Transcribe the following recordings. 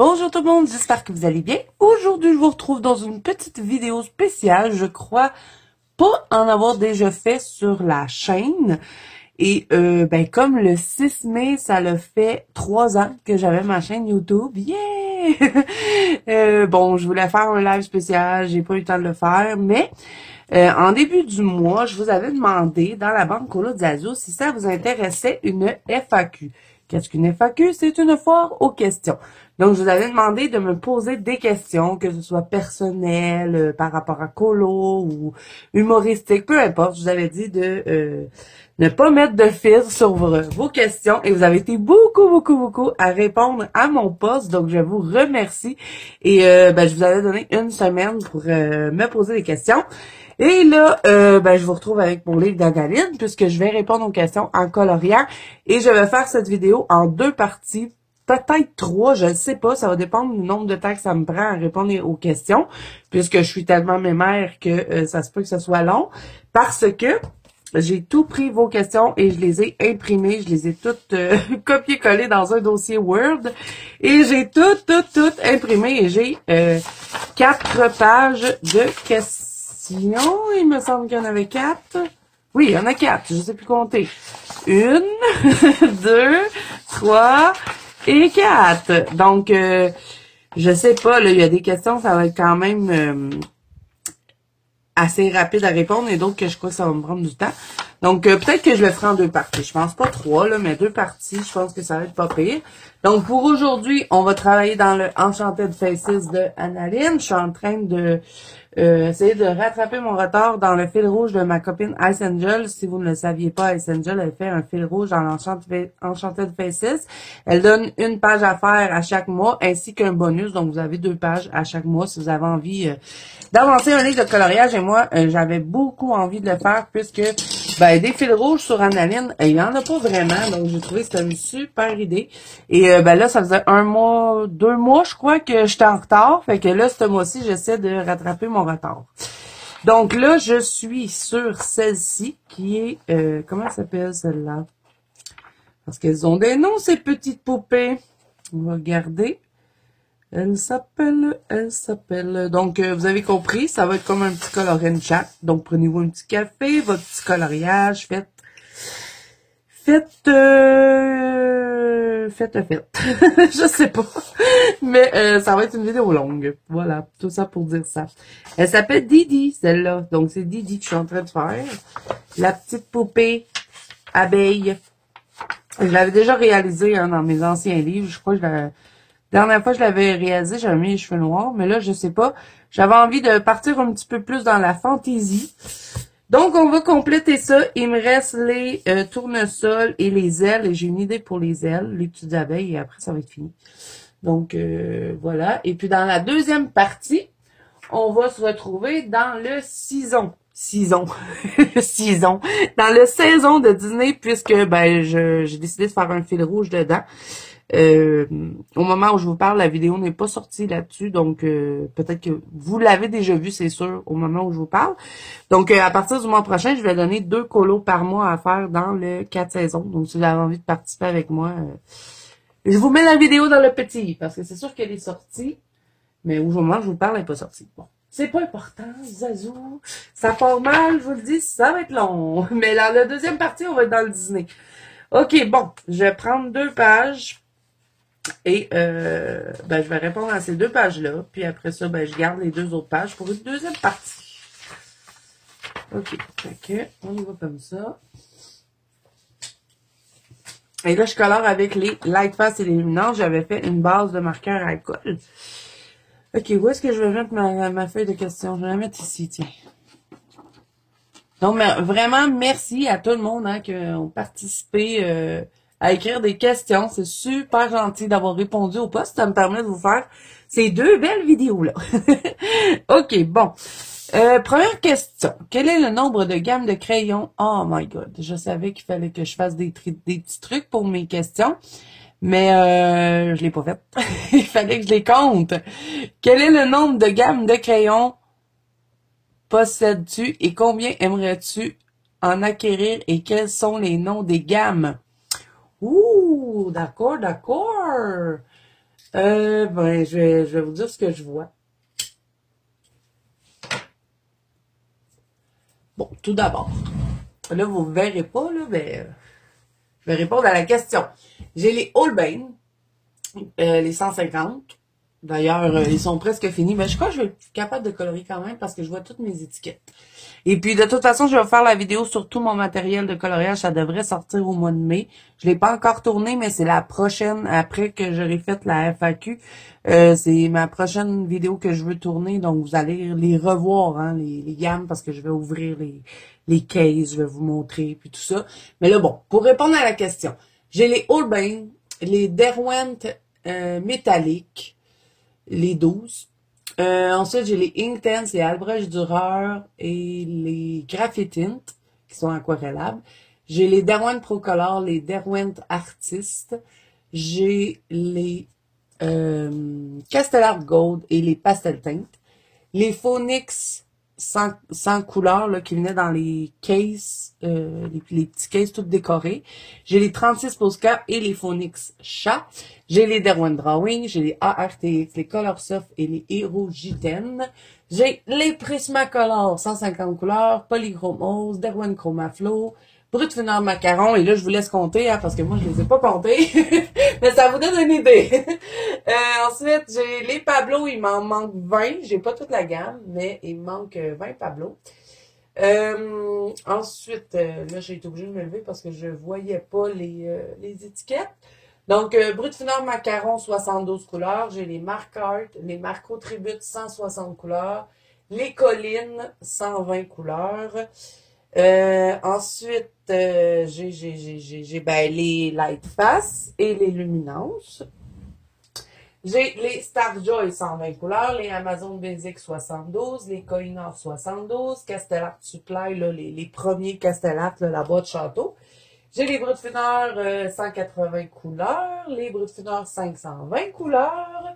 Bonjour tout le monde, j'espère que vous allez bien. Aujourd'hui, je vous retrouve dans une petite vidéo spéciale. Je crois pas en avoir déjà fait sur la chaîne. Et ben comme le 6 mai, ça l'a fait 3 ans que j'avais ma chaîne YouTube. Yeah! Bon, je voulais faire un live spécial, j'ai pas eu le temps de le faire, mais en début du mois, je vous avais demandé dans la banque Colo Zazo si ça vous intéressait une FAQ. Qu'est-ce qu'une FAQ? C'est une foire aux questions. Donc, je vous avais demandé de me poser des questions, que ce soit personnelles, par rapport à Colo ou humoristique, peu importe. Je vous avais dit de ne pas mettre de filtre sur vos questions et vous avez été beaucoup à répondre à mon post. Donc, je vous remercie. Et ben, je vous avais donné une semaine pour me poser des questions. Et là, ben, je vous retrouve avec mon livre d'analyse puisque je vais répondre aux questions en coloriant. Et je vais faire cette vidéo en 2 parties, peut-être 3, je ne sais pas. Ça va dépendre du nombre de temps que ça me prend à répondre aux questions, puisque je suis tellement mémère que ça se peut que ce soit long. Parce que j'ai tout pris vos questions et je les ai imprimées. Je les ai toutes copiées-collées dans un dossier Word. Et j'ai tout imprimé. Et j'ai 4 pages de questions. Il me semble qu'il y en avait 4. Oui, il y en a 4. Je ne sais plus compter. 1, 2, 3 et 4. Donc, je sais pas, là, il y a des questions, ça va être quand même assez rapide à répondre et d'autres que je crois que ça va me prendre du temps. Donc, peut-être que je le ferai en 2 parties. Je pense pas 3, là, mais 2 parties, je pense que ça va être pas pire. Donc, pour aujourd'hui, on va travailler dans le Enchanted Faces de Annaline. Je suis en train de essayer de rattraper mon retard dans le fil rouge de ma copine Ice Angel. Si vous ne le saviez pas, Ice Angel, elle fait un fil rouge dans l'Enchanted Faces. Elle donne une page à faire à chaque mois, ainsi qu'un bonus. Donc, vous avez 2 pages à chaque mois si vous avez envie d'avancer un livre de coloriage. Et moi, j'avais beaucoup envie de le faire puisque ben, des fils rouges sur Annaline, il y en a pas vraiment. Donc, j'ai trouvé que c'était une super idée. Et ben là, ça faisait 1 mois, 2 mois, je crois, que j'étais en retard. Fait que là, ce mois-ci, j'essaie de rattraper mon retard. Donc là, je suis sur celle-ci, qui est... comment elle s'appelle, celle-là? Parce qu'elles ont des noms, ces petites poupées. On va regarder. Elle s'appelle. Donc, vous avez compris, ça va être comme un petit colorant chat. Donc, prenez-vous un petit café, votre petit coloriage, faites. Je sais pas. Mais ça va être une vidéo longue. Voilà, tout ça pour dire ça. Elle s'appelle Didi, celle-là. Donc, c'est Didi que je suis en train de faire. La petite poupée abeille. Je l'avais déjà réalisée hein, dans mes anciens livres. Je crois que la dernière fois que je l'avais réalisé, j'avais mis les cheveux noirs. Mais là, je sais pas. J'avais envie de partir un petit peu plus dans la fantaisie. Donc, on va compléter ça. Il me reste les tournesols et les ailes. Et j'ai une idée pour les ailes, les petites abeilles. Et après, ça va être fini. Donc, voilà. Et puis, dans la deuxième partie, on va se retrouver dans le saison. Dans le saison de dîner, puisque ben j'ai décidé de faire un fil rouge dedans. Au moment où je vous parle, la vidéo n'est pas sortie là-dessus, donc peut-être que vous l'avez déjà vu, c'est sûr, au moment où je vous parle. Donc, à partir du mois prochain, je vais donner 2 colos par mois à faire dans le 4 saisons. Donc, si vous avez envie de participer avec moi, je vous mets la vidéo dans le petit, parce que c'est sûr qu'elle est sortie, mais au moment où je vous parle, elle n'est pas sortie. Bon. C'est pas important, Zazou. Ça part mal, je vous le dis, ça va être long. Mais dans la deuxième partie, on va être dans le Disney. OK, bon, je vais prendre 2 pages. Et ben, je vais répondre à ces 2 pages-là. Puis après ça, ben, je garde les 2 autres pages pour une deuxième partie. OK, fait on y va comme ça. Et là, je colore avec les Lightfast et les luminances. J'avais fait une base de marqueur à alcool. OK, où est-ce que je vais mettre ma feuille de questions? Je vais la mettre ici, tiens. Donc, vraiment, merci à tout le monde hein, qui ont participé à écrire des questions. C'est super gentil d'avoir répondu au post. Ça me permet de vous faire ces 2 belles vidéos-là. OK, bon. Première question. Quel est le nombre de gammes de crayons? Oh my God. Je savais qu'il fallait que je fasse des petits trucs pour mes questions. Mais je l'ai pas fait. Il fallait que je les compte. Quel est le nombre de gammes de crayons possèdes-tu et combien aimerais-tu en acquérir et quels sont les noms des gammes? Ouh, d'accord. Ben, je vais vous dire ce que je vois. Bon, tout d'abord, là, vous ne verrez pas, là, mais je vais répondre à la question. J'ai les Holbein, les 150. D'ailleurs, ils sont presque finis, mais je crois que je vais être capable de colorer quand même parce que je vois toutes mes étiquettes. Et puis, de toute façon, je vais faire la vidéo sur tout mon matériel de coloriage. Ça devrait sortir au mois de mai. Je l'ai pas encore tourné, mais c'est la prochaine, après que j'aurai fait la FAQ. C'est ma prochaine vidéo que je veux tourner. Donc, vous allez les revoir, hein, les gammes, parce que je vais ouvrir les cases, je vais vous montrer, puis tout ça. Mais là, bon, pour répondre à la question, j'ai les Holbein, les Derwent métalliques, les 12. Ensuite, j'ai les Inktense, les Albrecht Dürer et les Graphitint, qui sont aquarellables. J'ai les Derwent Procolor, les Derwent Artist. J'ai les Castellar Gold et les Pastel Tint. Les Phonix sans couleur là, qui venaient dans les cases, les petits cases toutes décorés. J'ai les 36 Posca et les Phonix chat. J'ai les Derwent Drawing, j'ai les ARTX, les Colorsoft et les Hero J10. J'ai les Prismacolor 150 couleurs, Polychromose, Derwent Chromaflow, Brutfinor Macaron, et là je vous laisse compter, hein, parce que moi je les ai pas comptés, mais ça vous donne une idée. Ensuite, j'ai les Pablo, il m'en manque 20, j'ai pas toute la gamme, mais il me manque 20 Pablo. Ensuite, là j'ai été obligée de me lever parce que je voyais pas les étiquettes. Donc, Brutfinor Macaron 72 couleurs, j'ai les Markart, les Marco Tribute 160 couleurs, les Collines 120 couleurs. Ensuite, j'ai ben, les Lightface et les Luminances. J'ai les Starjoy 120 couleurs, les Amazon Basic 72, les Koinor 72, Castellart Supply, là, les premiers Castellart, la boîte château. J'ai les Brutfinor 180 couleurs, les Brutfinor 520 couleurs.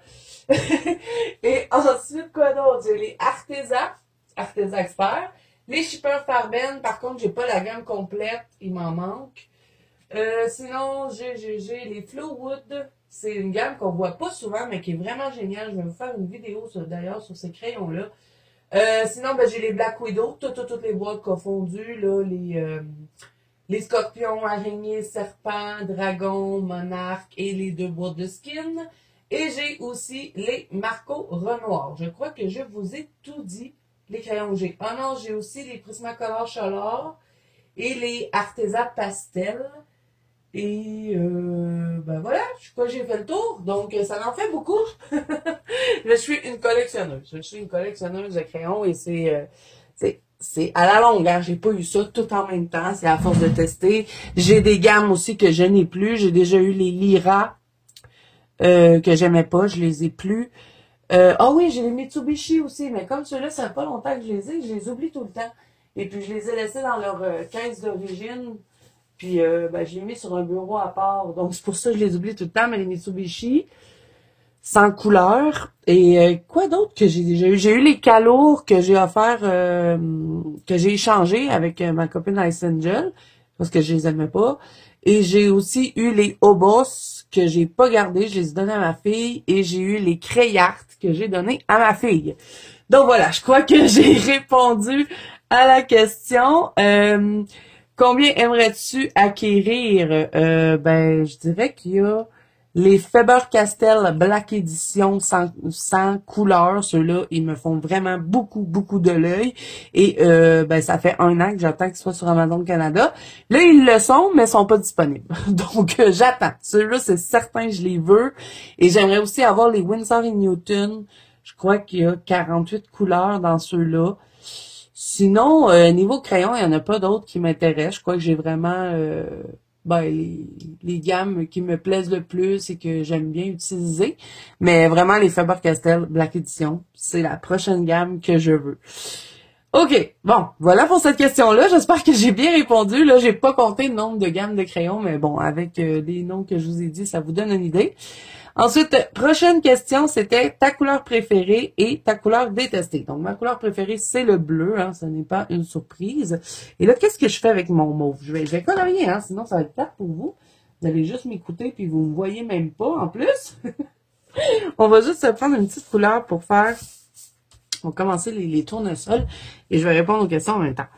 Et ensuite, quoi d'autre? J'ai les Arteza Expert. Les Shipper Farben, par contre, j'ai pas la gamme complète, il m'en manque. Sinon, j'ai les Flowwood. C'est une gamme qu'on voit pas souvent, mais qui est vraiment géniale. Je vais vous faire une vidéo d'ailleurs sur ces crayons-là. Sinon, ben, j'ai les Black Widow, toutes les boîtes confondues, là, les scorpions, araignées, serpents, dragons, monarques et les 2 boîtes de skin. Et j'ai aussi les Marco Renoir. Je crois que je vous ai tout dit, les crayons G. Ah non, j'ai aussi les Prismacolor Chaleur et les Arteza Pastel. Et ben voilà, je crois que j'ai fait le tour. Donc, ça en fait beaucoup. Je suis une collectionneuse. Je suis une collectionneuse de crayons et c'est à la longue, hein. J'ai pas eu ça tout en même temps. C'est à force de tester. J'ai des gammes aussi que je n'ai plus. J'ai déjà eu les Lyra que j'aimais pas. Je les ai plus. Oui, j'ai les Mitsubishi aussi. Mais comme ceux-là, ça fait pas longtemps que je les oublie tout le temps. Et puis, je les ai laissés dans leur caisse d'origine. Puis, ben, je l'ai mis sur un bureau à part. Donc, c'est pour ça que je les oublie tout le temps. Mais les Mitsubishi, sans couleur. Et quoi d'autre que j'ai déjà eu? J'ai eu les calours que j'ai offert, que j'ai échangé avec ma copine Ice Angel, parce que je les aimais pas. Et j'ai aussi eu les Obos que j'ai pas gardés, je les ai donnés à ma fille. Et j'ai eu les Crayart que j'ai donnés à ma fille. Donc voilà, je crois que j'ai répondu à la question. Combien aimerais-tu acquérir? Ben, je dirais qu'il y a les Faber-Castell Black Edition sans couleur. Ceux-là, ils me font vraiment beaucoup de l'œil. Et ben, ça fait 1 an que j'attends qu'ils soient sur Amazon Canada. Là, ils le sont, mais ils sont pas disponibles. Donc, j'attends. Ceux-là, c'est certain, je les veux. Et j'aimerais aussi avoir les Winsor & Newton. Je crois qu'il y a 48 couleurs dans ceux-là. Sinon, niveau crayon, il n'y en a pas d'autres qui m'intéressent. Je crois que j'ai vraiment ben, les gammes qui me plaisent le plus et que j'aime bien utiliser. Mais vraiment, les Faber-Castell Black Edition, c'est la prochaine gamme que je veux. OK, bon, voilà pour cette question-là. J'espère que j'ai bien répondu. Là, j'ai pas compté le nombre de gammes de crayons, mais bon, avec les noms que je vous ai dit, ça vous donne une idée. Ensuite, prochaine question, c'était ta couleur préférée et ta couleur détestée. Donc, ma couleur préférée, c'est le bleu, hein, ce n'est pas une surprise. Et là, qu'est-ce que je fais avec mon mauve? Je vais colorier, hein, sinon ça va être tard pour vous. Vous allez juste m'écouter puis vous me voyez même pas en plus. On va juste se prendre une petite couleur pour faire... On va commencer les tournesols et je vais répondre aux questions en même temps.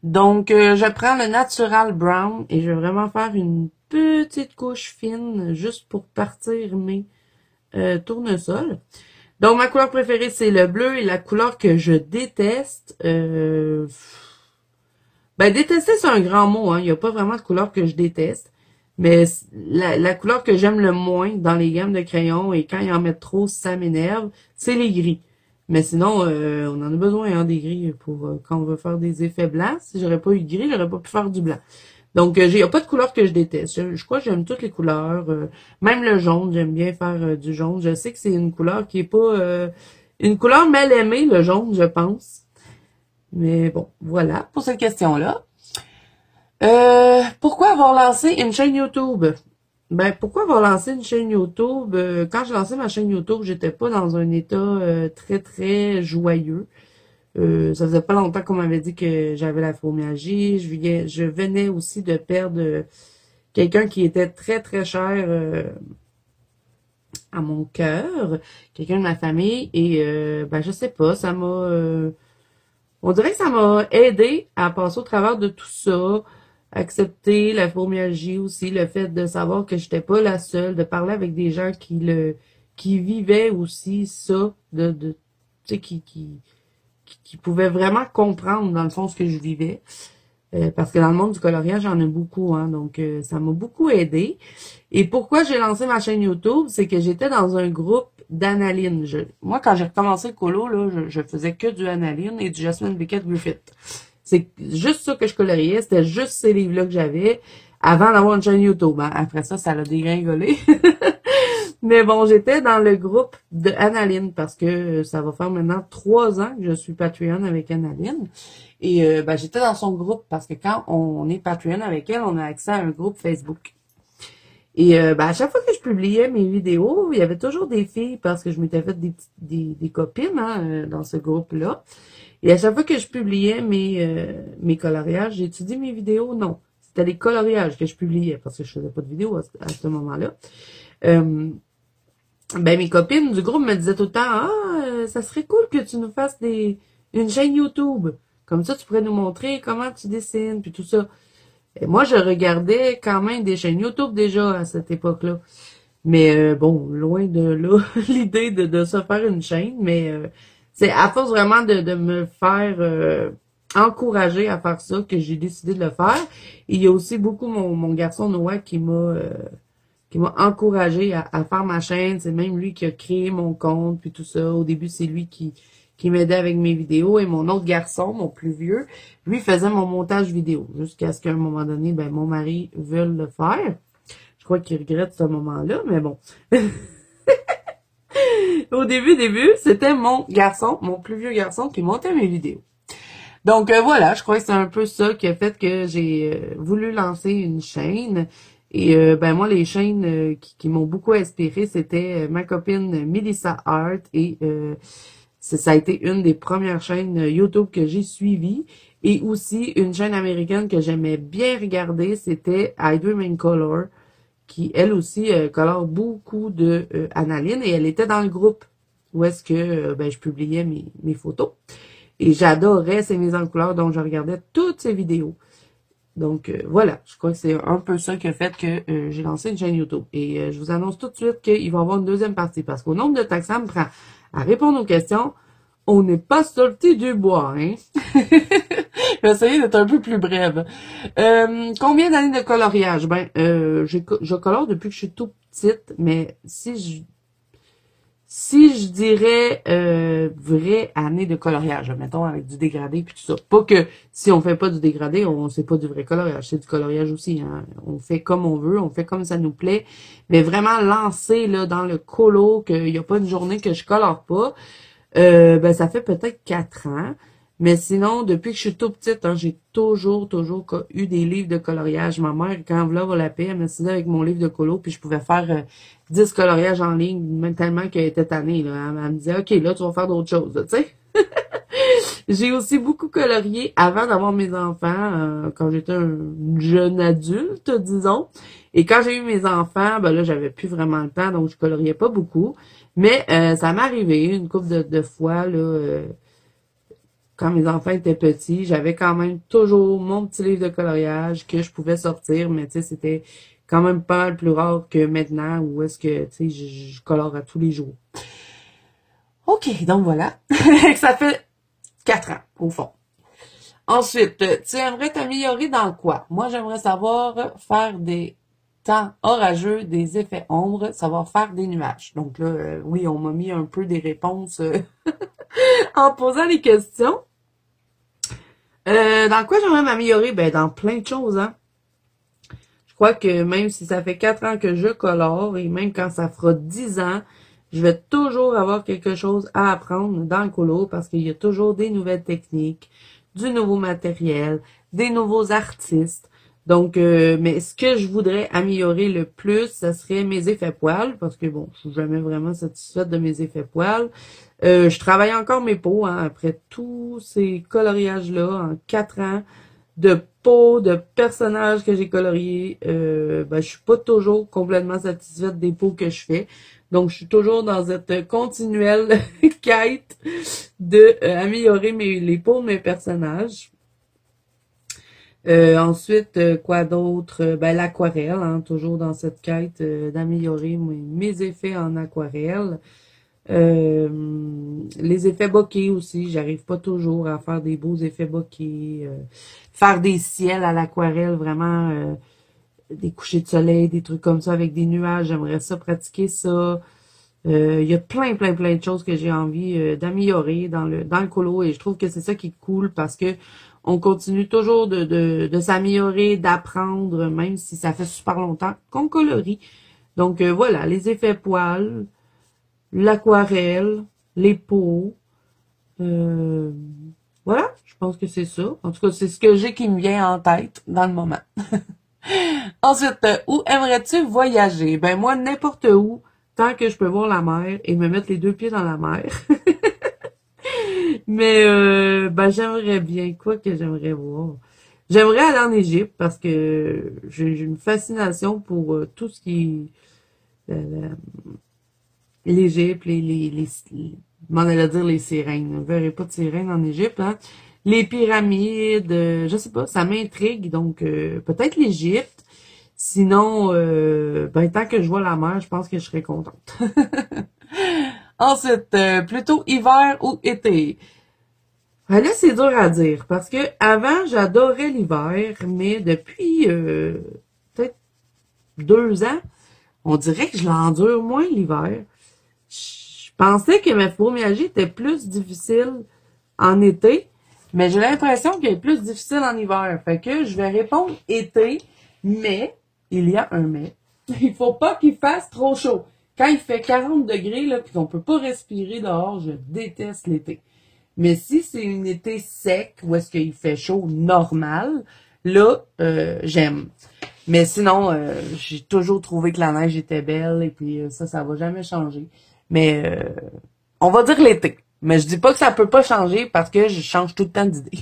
Donc, je prends le Natural Brown et je vais vraiment faire une petite couche fine juste pour partir mes tournesols. Donc, ma couleur préférée, c'est le bleu et la couleur que je déteste... Ben, détester, c'est un grand mot, hein. Il n'y a pas vraiment de couleur que je déteste. Mais la couleur que j'aime le moins dans les gammes de crayons, et quand ils en mettent trop, ça m'énerve, c'est les gris. Mais sinon, on en a besoin, hein, des gris pour quand on veut faire des effets blancs. Si j'aurais pas eu de gris, j'aurais pas pu faire du blanc. Donc, il n'y a pas de couleur que je déteste. Je crois que j'aime toutes les couleurs. Même le jaune, j'aime bien faire du jaune. Je sais que c'est une couleur qui est pas... une couleur mal aimée, le jaune, je pense. Mais bon, voilà pour cette question-là. Pourquoi avoir lancé une chaîne YouTube? Ben, pourquoi avoir lancé une chaîne YouTube? Quand j'ai lancé ma chaîne YouTube, j'étais pas dans un état très, très joyeux. Ça faisait pas longtemps qu'on m'avait dit que j'avais la fibromyalgie. Je venais aussi de perdre quelqu'un qui était très, très cher à mon cœur, quelqu'un de ma famille. Et ben, je sais pas, ça m'a... on dirait que ça m'a aidé à passer au travers de tout ça, accepter la fibromyalgie aussi, le fait de savoir que j'étais pas la seule, de parler avec des gens qui vivaient aussi ça, tu sais, qui pouvaient vraiment comprendre dans le fond ce que je vivais. Parce que dans le monde du coloriage, j'en ai beaucoup, hein, donc ça m'a beaucoup aidé. Et pourquoi j'ai lancé ma chaîne YouTube, c'est que j'étais dans un groupe d'Analine. Moi, quand j'ai recommencé le colo, là, je faisais que du Analine et du Jasmine Bickett Griffith. C'est juste ça que je coloriais, c'était juste ces livres-là que j'avais avant d'avoir une chaîne YouTube. Hein. Après ça, ça l'a dégringolé. Mais bon, j'étais dans le groupe de Analine parce que ça va faire maintenant 3 ans que je suis Patreon avec Analine. Et ben, j'étais dans son groupe parce que quand on est Patreon avec elle, on a accès à un groupe Facebook. Et ben, à chaque fois que je publiais mes vidéos, il y avait toujours des filles parce que je m'étais fait des copines hein, dans ce groupe-là. Et à chaque fois que je publiais mes coloriages, j'ai étudié mes vidéos? Non. C'était les coloriages que je publiais parce que je faisais pas de vidéos à ce moment-là. Ben, mes copines du groupe me disaient tout le temps, ça serait cool que tu nous fasses une chaîne YouTube. Comme ça, tu pourrais nous montrer comment tu dessines, puis tout ça. Et moi, je regardais quand même des chaînes YouTube déjà à cette époque-là. Mais bon, loin de là, l'idée de se faire une chaîne, mais c'est à force vraiment de me faire encourager à faire ça que j'ai décidé de le faire. Et il y a aussi beaucoup mon garçon Noah qui m'a encouragé à faire ma chaîne. C'est même lui qui a créé mon compte, puis tout ça. Au début, c'est lui qui m'aidait avec mes vidéos. Et mon autre garçon, mon plus vieux, lui faisait mon montage vidéo. Jusqu'à ce qu'à un moment donné, ben mon mari veuille le faire. Je crois qu'il regrette ce moment-là, mais bon. Au début, c'était mon garçon, mon plus vieux garçon, qui montait mes vidéos. Donc voilà, je crois que c'est un peu ça qui a fait que j'ai voulu lancer une chaîne. Et ben moi, les chaînes qui m'ont beaucoup inspiré, c'était ma copine Melissa Hart et ça a été une des premières chaînes YouTube que j'ai suivies. Et aussi une chaîne américaine que j'aimais bien regarder, c'était I Dream in Color, qui elle aussi colore beaucoup de Analine et elle était dans le groupe où est-ce que ben, je publiais mes photos. Et j'adorais ces mises en couleur, donc je regardais toutes ces vidéos. Donc voilà, je crois que c'est un peu ça qui a fait que j'ai lancé une chaîne YouTube. Et je vous annonce tout de suite qu'il va y avoir une deuxième partie. Parce qu'au nombre de temps que ça me prend à répondre aux questions, on n'est pas sorti du bois, hein? Je vais essayer d'être un peu plus brève. Combien d'années de coloriage? Ben, je colore depuis que je suis tout petite, mais si je dirais vraie année de coloriage, mettons avec du dégradé puis tout ça. Pas que si on fait pas du dégradé, on c'est pas du vrai coloriage, c'est du coloriage aussi. Hein. On fait comme on veut, on fait comme ça nous plaît. Mais vraiment lancer là dans le colo, qu'il n'y a pas une journée que je colore pas, ben ça fait peut-être 4 ans. Mais sinon, depuis que je suis tout petite, hein, j'ai toujours eu des livres de coloriage. Ma mère, quand elle va la paix, elle m'assisait avec mon livre de colo, puis je pouvais faire 10 coloriages en ligne, même tellement qu'elle était tannée. Là. Elle me disait, OK, là, tu vas faire d'autres choses, tu sais. J'ai aussi beaucoup colorié avant d'avoir mes enfants, quand j'étais un jeune adulte, disons. Et quand j'ai eu mes enfants, ben là, j'avais plus vraiment le temps, donc je coloriais pas beaucoup. Mais ça m'est arrivé une couple de fois, là, quand mes enfants étaient petits, j'avais quand même toujours mon petit livre de coloriage que je pouvais sortir, mais tu sais, c'était quand même pas mal plus rare que maintenant, où est-ce que, tu sais, je colore à tous les jours. OK, donc voilà. Ça fait 4 ans, au fond. Ensuite, tu aimerais t'améliorer dans quoi? Moi, j'aimerais savoir faire des temps orageux, des effets ombres, savoir faire des nuages. Donc là, oui, on m'a mis un peu des réponses en posant les questions. Dans quoi j'aimerais m'améliorer? Ben, dans plein de choses, hein. Je crois que même si ça fait 4 ans que je colore, et même quand ça fera 10 ans, je vais toujours avoir quelque chose à apprendre dans le colo parce qu'il y a toujours des nouvelles techniques, du nouveau matériel, des nouveaux artistes. Donc, mais ce que je voudrais améliorer le plus, ça serait mes effets poils, parce que bon, je suis jamais vraiment satisfaite de mes effets poils. Je travaille encore mes peaux, hein, après tous ces coloriages-là en 4 ans de peau, de personnages que j'ai coloriés. Ben, je suis pas toujours complètement satisfaite des peaux que je fais. Donc, je suis toujours dans cette continuelle quête de améliorer les peaux de mes personnages. Ensuite, quoi d'autre? Ben, l'aquarelle, hein, toujours dans cette quête d'améliorer mes effets en aquarelle. Les effets bokeh aussi, j'arrive pas toujours à faire des beaux effets bokeh. Faire des ciels à l'aquarelle, vraiment des couchers de soleil, des trucs comme ça avec des nuages, j'aimerais ça pratiquer ça. Il y a plein de choses que j'ai envie d'améliorer dans le colo et je trouve que c'est ça qui est cool parce que on continue toujours de s'améliorer, d'apprendre, même si ça fait super longtemps qu'on colorie. Donc voilà, les effets poils, l'aquarelle, les peaux. Euh, voilà, je pense que c'est ça. En tout cas, c'est ce que j'ai qui me vient en tête dans le moment. Ensuite, où aimerais-tu voyager? Ben moi, n'importe où, tant que je peux voir la mer et me mettre les deux pieds dans la mer. Mais ben j'aimerais bien, quoi que j'aimerais voir. J'aimerais aller en Égypte parce que j'ai une fascination pour tout ce qui est l'Égypte, m'en allait dire les sirènes. Je ne verrai pas de sirènes en Égypte, hein. Les pyramides, je sais pas, ça m'intrigue, donc peut-être l'Égypte. Sinon, ben tant que je vois la mer, je pense que je serais contente. Ensuite, plutôt hiver ou été. Ben là, c'est dur à dire parce que avant, j'adorais l'hiver, mais depuis peut-être 2 ans, on dirait que je l'endure moins l'hiver. Je pensais que ma fibromyalgie était plus difficile en été, mais j'ai l'impression qu'elle est plus difficile en hiver. Fait que je vais répondre été, mais il y a un mais. Il faut pas qu'il fasse trop chaud. Quand il fait 40 degrés, là, puis qu'on peut pas respirer dehors, je déteste l'été. Mais si c'est un été sec, où est-ce qu'il fait chaud normal, là, j'aime. Mais sinon, j'ai toujours trouvé que la neige était belle et puis ça va jamais changer. Mais on va dire l'été. Mais je dis pas que ça peut pas changer parce que je change tout le temps d'idée.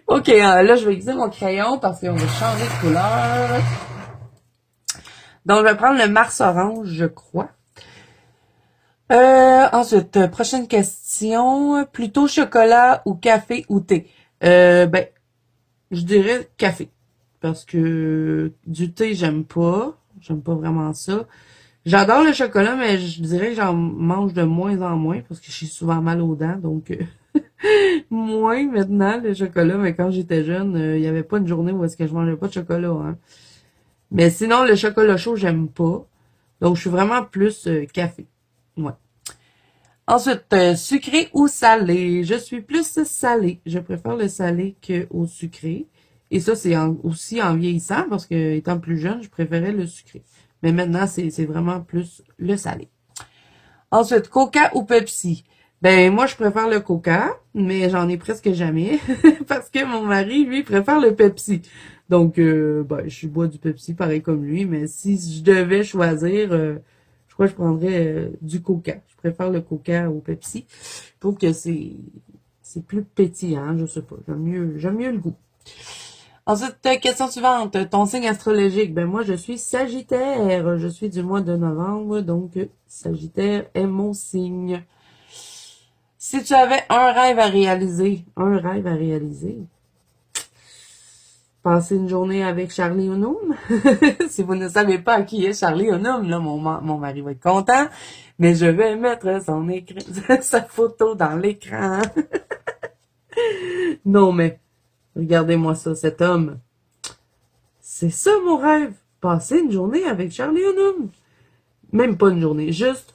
OK, là, je vais utiliser mon crayon parce qu'on va changer de couleur. Donc, je vais prendre le Mars orange, je crois. Ensuite, prochaine question. Plutôt chocolat ou café ou thé? Ben, je dirais café. Parce que du thé, j'aime pas. J'aime pas vraiment ça. J'adore le chocolat, mais je dirais que j'en mange de moins en moins parce que j'ai souvent mal aux dents. Donc, moins maintenant le chocolat. Mais quand j'étais jeune, il y avait pas une journée où est-ce que je mangeais pas de chocolat. Hein. Mais sinon, le chocolat chaud, j'aime pas. Donc, je suis vraiment plus café. Ouais. Ensuite, sucré ou salé? Je suis plus salé. Je préfère le salé qu'au sucré. Et ça, c'est aussi en vieillissant, parce que étant plus jeune, je préférais le sucré. Mais maintenant, c'est vraiment plus le salé. Ensuite, Coca ou Pepsi? Ben, moi, je préfère le Coca, mais j'en ai presque jamais, parce que mon mari, lui, préfère le Pepsi. Donc, ben, je bois du Pepsi pareil comme lui, mais si je devais choisir, je crois que je prendrais du Coca. Je préfère le Coca au Pepsi. Je trouve que c'est plus pétillant, je sais pas. J'aime mieux le goût. Ensuite, question suivante. Ton signe astrologique. Ben moi, je suis Sagittaire. Je suis du mois de novembre, donc Sagittaire est mon signe. Si tu avais un rêve à réaliser, passer une journée avec Charlie Hunnam. Si vous ne savez pas qui est Charlie Hunnam, là, mon mari va être content. Mais je vais mettre son écran, sa photo dans l'écran. Non, mais regardez-moi ça, cet homme. C'est ça mon rêve. Passer une journée avec Charlie Hunnam. Même pas une journée, juste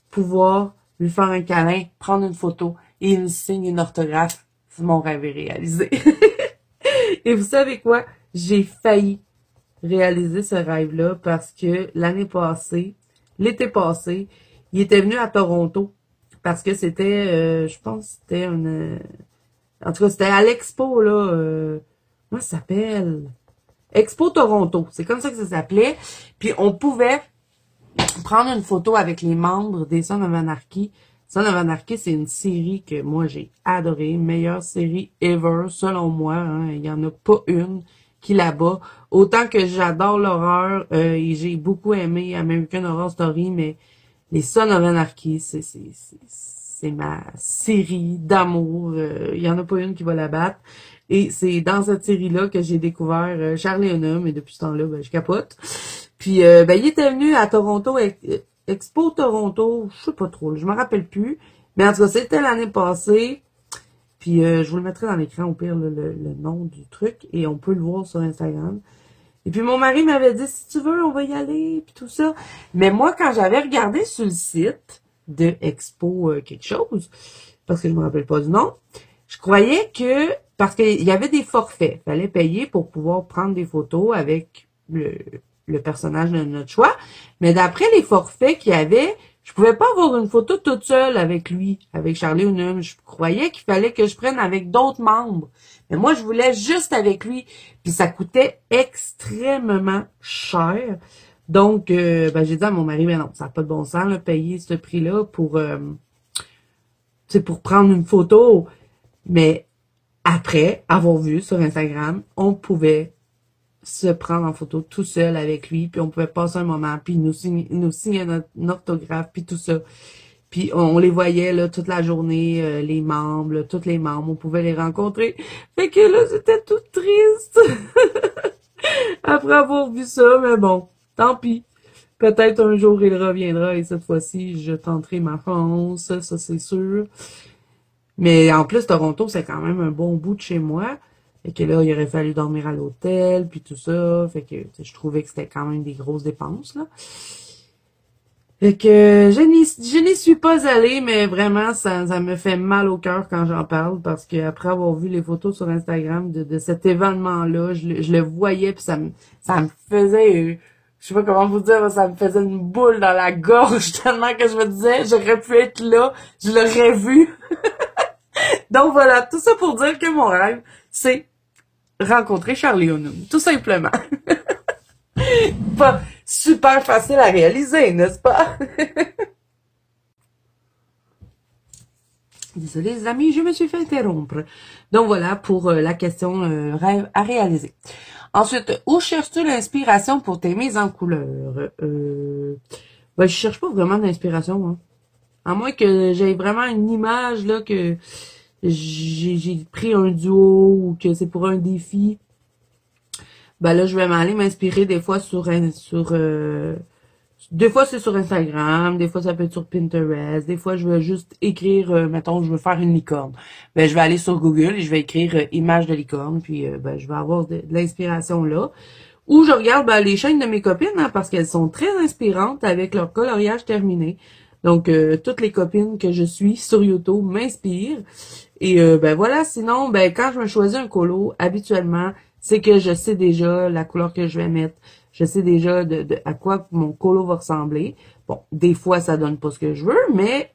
pouvoir lui faire un câlin, prendre une photo et il me signe une orthographe. Mon rêve est réalisé. Et vous savez quoi? J'ai failli réaliser ce rêve-là parce que l'été passé, il était venu à Toronto parce que c'était, je pense que c'était en tout cas, c'était à l'expo, là, comment ça s'appelle? Expo Toronto, c'est comme ça que ça s'appelait. Puis on pouvait prendre une photo avec les membres des Sons of Anarchy. Sons of Anarchy, c'est une série que moi j'ai adorée, meilleure série ever, selon moi. Hein. Il y en a pas une qui la bat. Autant que j'adore l'horreur, et j'ai beaucoup aimé American Horror Story, mais les Sons of Anarchy, c'est ma série d'amour. Il y en a pas une qui va la battre. Et c'est dans cette série-là que j'ai découvert Charlie Hunnam, et depuis ce temps-là, ben, je capote. Puis, ben, il était venu à Toronto, Expo Toronto, je sais pas trop, je me rappelle plus. Mais en tout cas, c'était l'année passée. Puis, je vous le mettrai dans l'écran, au pire, le nom du truc. Et on peut le voir sur Instagram. Et puis, mon mari m'avait dit, si tu veux, on va y aller, puis tout ça. Mais moi, quand j'avais regardé sur le site de Expo quelque chose, parce que je me rappelle pas du nom, je croyais que, parce qu'il y avait des forfaits, fallait payer pour pouvoir prendre des photos avec le personnage de notre choix. Mais d'après les forfaits qu'il y avait, je pouvais pas avoir une photo toute seule avec lui, avec Charlie Hunnam. Je croyais qu'il fallait que je prenne avec d'autres membres. Mais moi, je voulais juste avec lui. Puis ça coûtait extrêmement cher. Donc, ben, j'ai dit à mon mari, mais non, ça n'a pas de bon sens, là, payer ce prix-là pour prendre une photo. Mais après avoir vu sur Instagram, on pouvait se prendre en photo tout seul avec lui, puis on pouvait passer un moment, puis il nous signait notre orthographe, puis tout ça. Puis on les voyait là toute la journée, les membres, là, tous les membres, on pouvait les rencontrer. Fait que là, j'étais toute triste après avoir vu ça, mais bon, tant pis. Peut-être un jour il reviendra et cette fois-ci, je tenterai ma chance, ça c'est sûr. Mais en plus, Toronto, c'est quand même un bon bout de chez moi. Fait que là, il aurait fallu dormir à l'hôtel, puis tout ça. Fait que je trouvais que c'était quand même des grosses dépenses, là. Fait que je n'y suis pas allée, mais vraiment, ça me fait mal au cœur quand j'en parle, parce que après avoir vu les photos sur Instagram de cet événement-là, je le voyais, puis ça me faisait, je sais pas comment vous dire, ça me faisait une boule dans la gorge, tellement que je me disais, j'aurais pu être là, je l'aurais vu. Donc voilà, tout ça pour dire que mon rêve, c'est rencontrer Charlie Hunnam, tout simplement. Pas super facile à réaliser, n'est-ce pas? Désolée les amis, je me suis fait interrompre. Donc voilà pour la question rêve à réaliser. Ensuite, où cherches-tu l'inspiration pour tes mises en couleur? Ben, je cherche pas vraiment d'inspiration, hein. À moins que j'aie vraiment une image là que j'ai pris un duo ou que c'est pour un défi. Ben là, je vais m'aller m'inspirer des fois des fois c'est sur Instagram, des fois ça peut être sur Pinterest, des fois je vais juste écrire, mettons, je veux faire une licorne. Ben je vais aller sur Google et je vais écrire image de licorne, puis ben je vais avoir de l'inspiration là. Ou je regarde ben, les chaînes de mes copines, hein, parce qu'elles sont très inspirantes avec leur coloriage terminé. Donc, toutes les copines que je suis sur YouTube m'inspirent. Et ben voilà, sinon, ben quand je me choisis un colo, habituellement, c'est que je sais déjà la couleur que je vais mettre. Je sais déjà à quoi mon colo va ressembler. Bon, des fois, ça donne pas ce que je veux, mais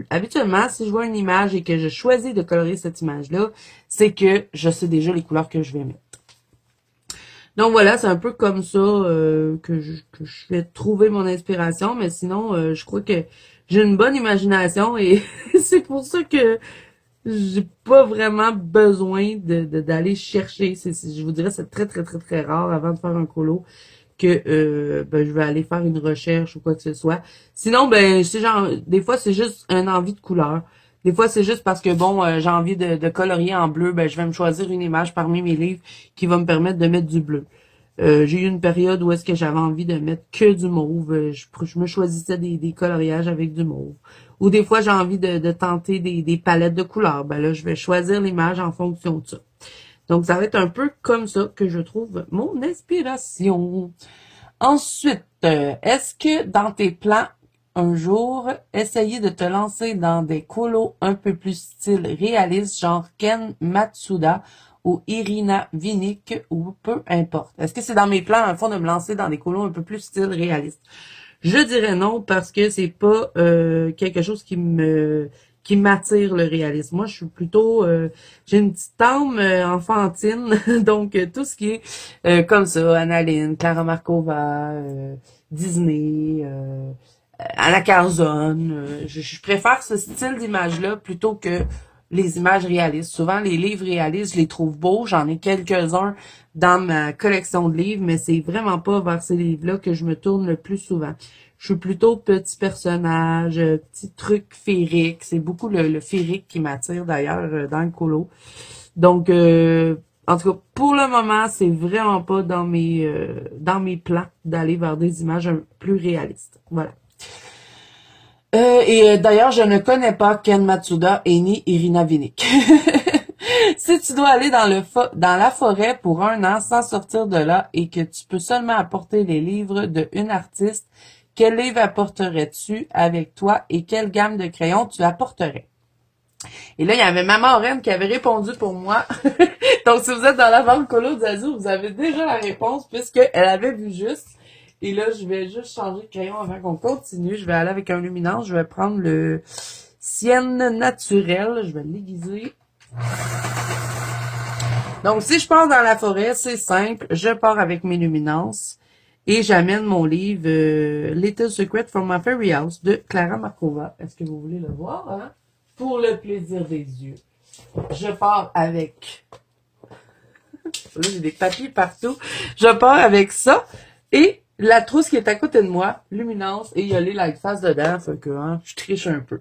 habituellement, si je vois une image et que je choisis de colorer cette image-là, c'est que je sais déjà les couleurs que je vais mettre. Donc voilà, c'est un peu comme ça que je vais trouver mon inspiration, mais sinon, je crois que j'ai une bonne imagination et c'est pour ça que j'ai pas vraiment besoin d'aller chercher. Je vous dirais, c'est très, très, très, très rare avant de faire un colo que ben, je vais aller faire une recherche ou quoi que ce soit. Sinon, ben, c'est genre, des fois, c'est juste un envie de couleur. Des fois, c'est juste parce que, bon, j'ai envie de colorier en bleu, ben, je vais me choisir une image parmi mes livres qui va me permettre de mettre du bleu. J'ai eu une période où est-ce que j'avais envie de mettre que du mauve. Je me choisissais des coloriages avec du mauve. Ou des fois, j'ai envie de tenter des palettes de couleurs. Ben là, je vais choisir l'image en fonction de ça. Donc, ça va être un peu comme ça que je trouve mon inspiration. Ensuite, est-ce que dans tes plans, un jour, essayer de te lancer dans des colos un peu plus style réaliste, genre Ken Matsuda ou Irina Vinick ou peu importe. Est-ce que c'est dans mes plans, en fond, de me lancer dans des colos un peu plus style réaliste? Je dirais non parce que c'est pas quelque chose qui m'attire le réalisme. Moi, je suis plutôt j'ai une petite âme enfantine, donc tout ce qui est comme ça, Annalyn, Clara Markova, Disney, Anna Carzone, je préfère ce style d'image-là plutôt que les images réalistes. Souvent, les livres réalistes, je les trouve beaux. J'en ai quelques-uns dans ma collection de livres, mais c'est vraiment pas vers ces livres-là que je me tourne le plus souvent. Je suis plutôt petit personnage, petit truc féerique. C'est beaucoup le féerique qui m'attire d'ailleurs dans le colo. Donc, en tout cas, pour le moment, c'est vraiment pas dans mes plans d'aller vers des images plus réalistes. Voilà. D'ailleurs, je ne connais pas Ken Matsuda et ni Irina Vinick. Si tu dois aller dans la forêt pour un an sans sortir de là et que tu peux seulement apporter les livres de une artiste, quel livre apporterais-tu avec toi et quelle gamme de crayons tu apporterais? Et là, il y avait Maman Oren qui avait répondu pour moi. Donc, si vous êtes dans la vente colo d'Azou, vous avez déjà la réponse puisqu'elle avait vu juste. Et là, je vais juste changer de crayon avant qu'on continue. Je vais aller avec un luminance. Je vais prendre le Sienne naturel. Je vais l'aiguiser. Donc, si je pars dans la forêt, c'est simple. Je pars avec mes luminances et j'amène mon livre Little Secret from My Fairy House de Clara Markova. Est-ce que vous voulez le voir, hein? Pour le plaisir des yeux. Je pars avec... Là, j'ai des papiers partout. Je pars avec ça et la trousse qui est à côté de moi, luminance, et il y a les light face dedans, fait que hein, je triche un peu.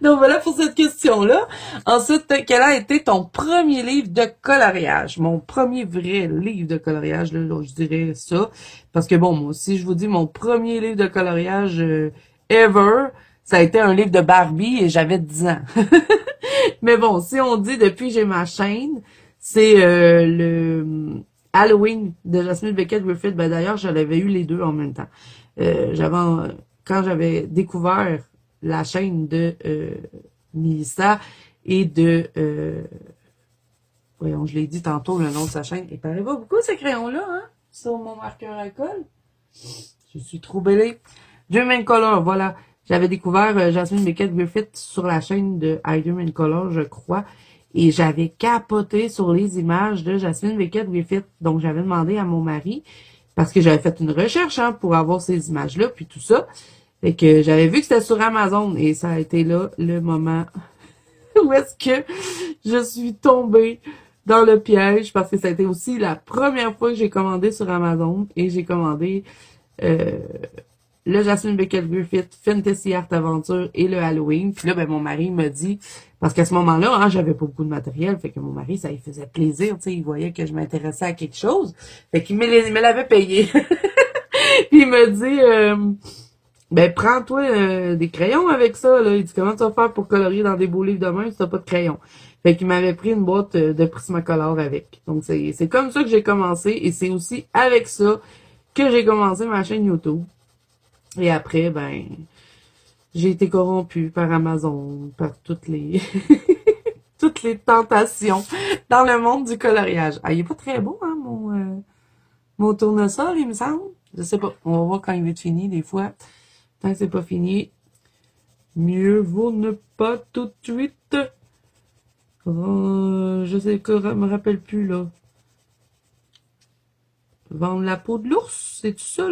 Donc voilà pour cette question-là. Ensuite, quel a été ton premier livre de coloriage? Mon premier vrai livre de coloriage, là, je dirais ça. Parce que bon, moi, si je vous dis mon premier livre de coloriage ever, ça a été un livre de Barbie et j'avais 10 ans. Mais bon, si on dit depuis j'ai ma chaîne, c'est le Halloween de Jasmine Beckett Griffith. Ben d'ailleurs, je l'avais eu les deux en même temps. Quand j'avais découvert la chaîne de Melissa et de voyons, je l'ai dit tantôt le nom de sa chaîne. Il paraît pas beaucoup ces crayons-là, hein, sur mon marqueur à colle. Je suis trop belle. Dream in Color, voilà. J'avais découvert Jasmine Beckett Griffith sur la chaîne de Dream in Color, je crois. Et j'avais capoté sur les images de Jasmine Beckett Griffith. Donc, j'avais demandé à mon mari, parce que j'avais fait une recherche hein, pour avoir ces images-là, puis tout ça. Fait que j'avais vu que c'était sur Amazon. Et ça a été là le moment où est-ce que je suis tombée dans le piège. Parce que ça a été aussi la première fois que j'ai commandé sur Amazon. Et j'ai commandé... le Jasmine Beckett Griffith, Fantasy Art Aventure et le Halloween. Puis là, ben, mon mari me dit, parce qu'à ce moment-là, hein, j'avais pas beaucoup de matériel, fait que mon mari, ça lui faisait plaisir, tu sais, il voyait que je m'intéressais à quelque chose. Fait qu'il me l'avait payé. Puis il me dit, ben, prends-toi des crayons avec ça, là. Il dit, comment tu vas faire pour colorier dans des beaux livres de main si t'as pas de crayons? Fait qu'il m'avait pris une boîte de Prismacolor avec. Donc, c'est comme ça que j'ai commencé et c'est aussi avec ça que j'ai commencé ma chaîne YouTube. Et après, ben, j'ai été corrompue par Amazon, par toutes les toutes les tentations dans le monde du coloriage. Ah, il est pas très beau, hein, mon tournesol, il me semble. Je sais pas. On va voir quand il va être fini, des fois. Tant que c'est pas fini, mieux vaut ne pas tout de suite. Je sais que me rappelle plus, là. Vendre la peau de l'ours, c'est tout ça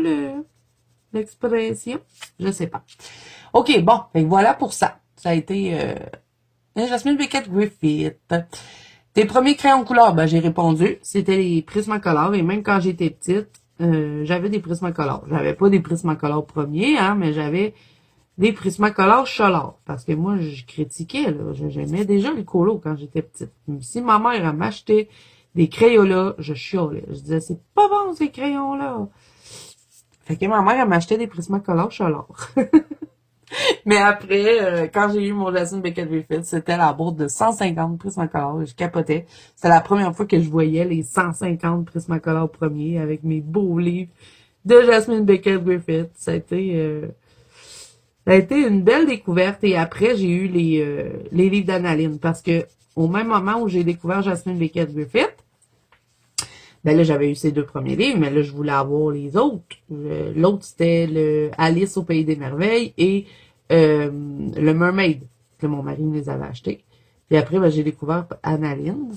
l'expression? Je sais pas. OK, bon, fait que voilà pour ça. Ça a été Jasmine Beckett Griffith. Tes premiers crayons couleur, ben j'ai répondu. C'était les Prismacolor. Et même quand j'étais petite, j'avais des Prismacolor. J'avais pas des Prismacolor premiers, hein, mais j'avais des Prismacolor Cholor. Parce que moi, je critiquais, là. J'aimais déjà les colos quand j'étais petite. Si ma mère elle m'achetait des crayons-là, je chiolais. Je disais, c'est pas bon, ces crayons-là. Fait que ma mère, elle m'achetait des Prismacolor Cholor. Mais après, quand j'ai eu mon Jasmine Beckett Griffith, c'était la bourse de 150 Prismacolor. Je capotais. C'était la première fois que je voyais les 150 Prismacolor premiers avec mes beaux livres de Jasmine Beckett Griffith. Ça a été une belle découverte. Et après, j'ai eu les livres d'Analine. Parce que au même moment où j'ai découvert Jasmine Beckett Griffith, ben là, j'avais eu ces deux premiers livres, mais là, je voulais avoir les autres. L'autre, c'était le Alice au Pays des Merveilles et le Mermaid, que mon mari me les avait achetés. Puis après, ben, j'ai découvert Analine.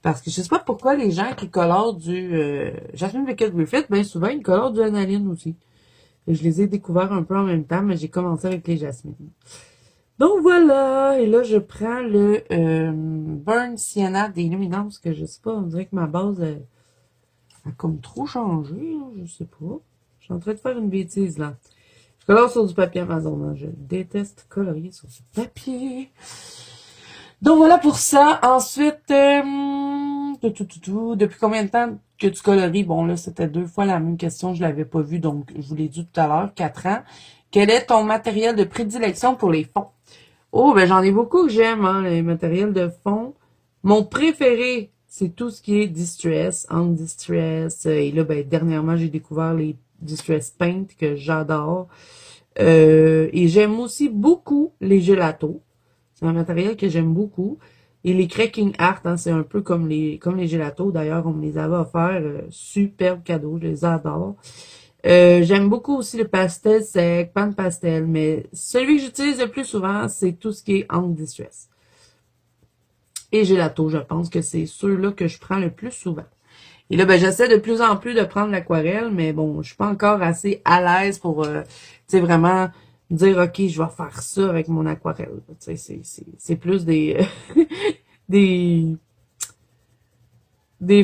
Parce que je sais pas pourquoi les gens qui colorent du Jasmine Beckett Griffith, ben souvent, ils colorent du Analine aussi. Et je les ai découverts un peu en même temps, mais j'ai commencé avec les Jasmine. Donc voilà, et là je prends le Burn Sienna des Luminances, que je sais pas, on dirait que ma base a comme trop changé, là, je sais pas. Je suis en train de faire une bêtise là. Je colore sur du papier Amazon, hein. Je déteste colorier sur du papier. Donc voilà pour ça. Ensuite, depuis combien de temps que tu colories? Bon là, c'était 2 fois la même question, je l'avais pas vue, donc je vous l'ai dit tout à l'heure, 4 ans. Quel est ton matériel de prédilection pour les fonds? Oh, ben j'en ai beaucoup que j'aime, hein, les matériels de fond. Mon préféré, c'est tout ce qui est Distress, Hand Distress. Et là, ben dernièrement, j'ai découvert les Distress Paint que j'adore. Et j'aime aussi beaucoup les gelatos. C'est un matériel que j'aime beaucoup. Et les Cracking Art, hein, c'est un peu comme les gelatos. D'ailleurs, on me les avait offerts. Superbe cadeau, je les adore. J'aime beaucoup aussi le pastel sec, pan pastel, mais celui que j'utilise le plus souvent, c'est tout ce qui est Hand Distress. Et gelato, je pense que c'est ceux-là que je prends le plus souvent. Et là, ben, j'essaie de plus en plus de prendre l'aquarelle, mais bon, je suis pas encore assez à l'aise pour, tu sais, vraiment dire, OK, je vais faire ça avec mon aquarelle. Tu sais, c'est plus des, des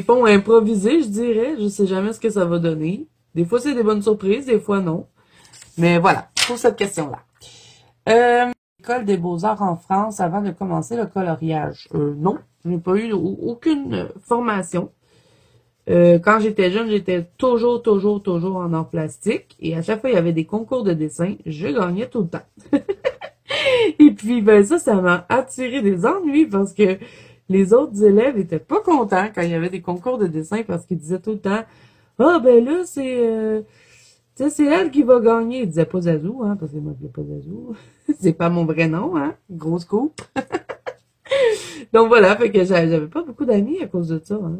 fonds improvisés, je dirais. Je sais jamais ce que ça va donner. Des fois, c'est des bonnes surprises, des fois, non. Mais voilà, pour cette question-là. École des beaux-arts en France avant de commencer le coloriage. Non, je n'ai pas eu aucune formation. Quand j'étais jeune, j'étais toujours en art plastique. Et à chaque fois, il y avait des concours de dessin. Je gagnais tout le temps. Et puis, ben ça m'a attiré des ennuis parce que les autres élèves étaient pas contents quand il y avait des concours de dessin parce qu'ils disaient tout le temps, ah, ben là, c'est elle qui va gagner. Il disait pas Zazou, hein, parce que moi, je pas Zazou. C'est pas mon vrai nom, hein. Grosse coupe. Donc voilà, fait que j'avais pas beaucoup d'amis à cause de ça, hein.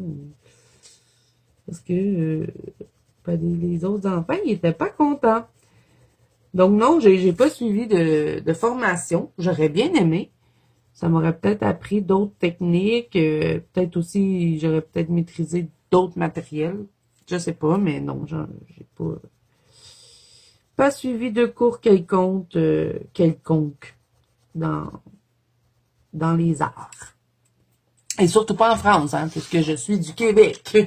Parce que ben, les autres enfants, ils étaient pas contents. Donc non, j'ai pas suivi de formation. J'aurais bien aimé. Ça m'aurait peut-être appris d'autres techniques. Peut-être aussi, j'aurais peut-être maîtrisé d'autres matériels. Je sais pas, mais non, j'ai pas suivi de cours quelconque dans les arts. Et surtout pas en France, hein, puisque je suis du Québec.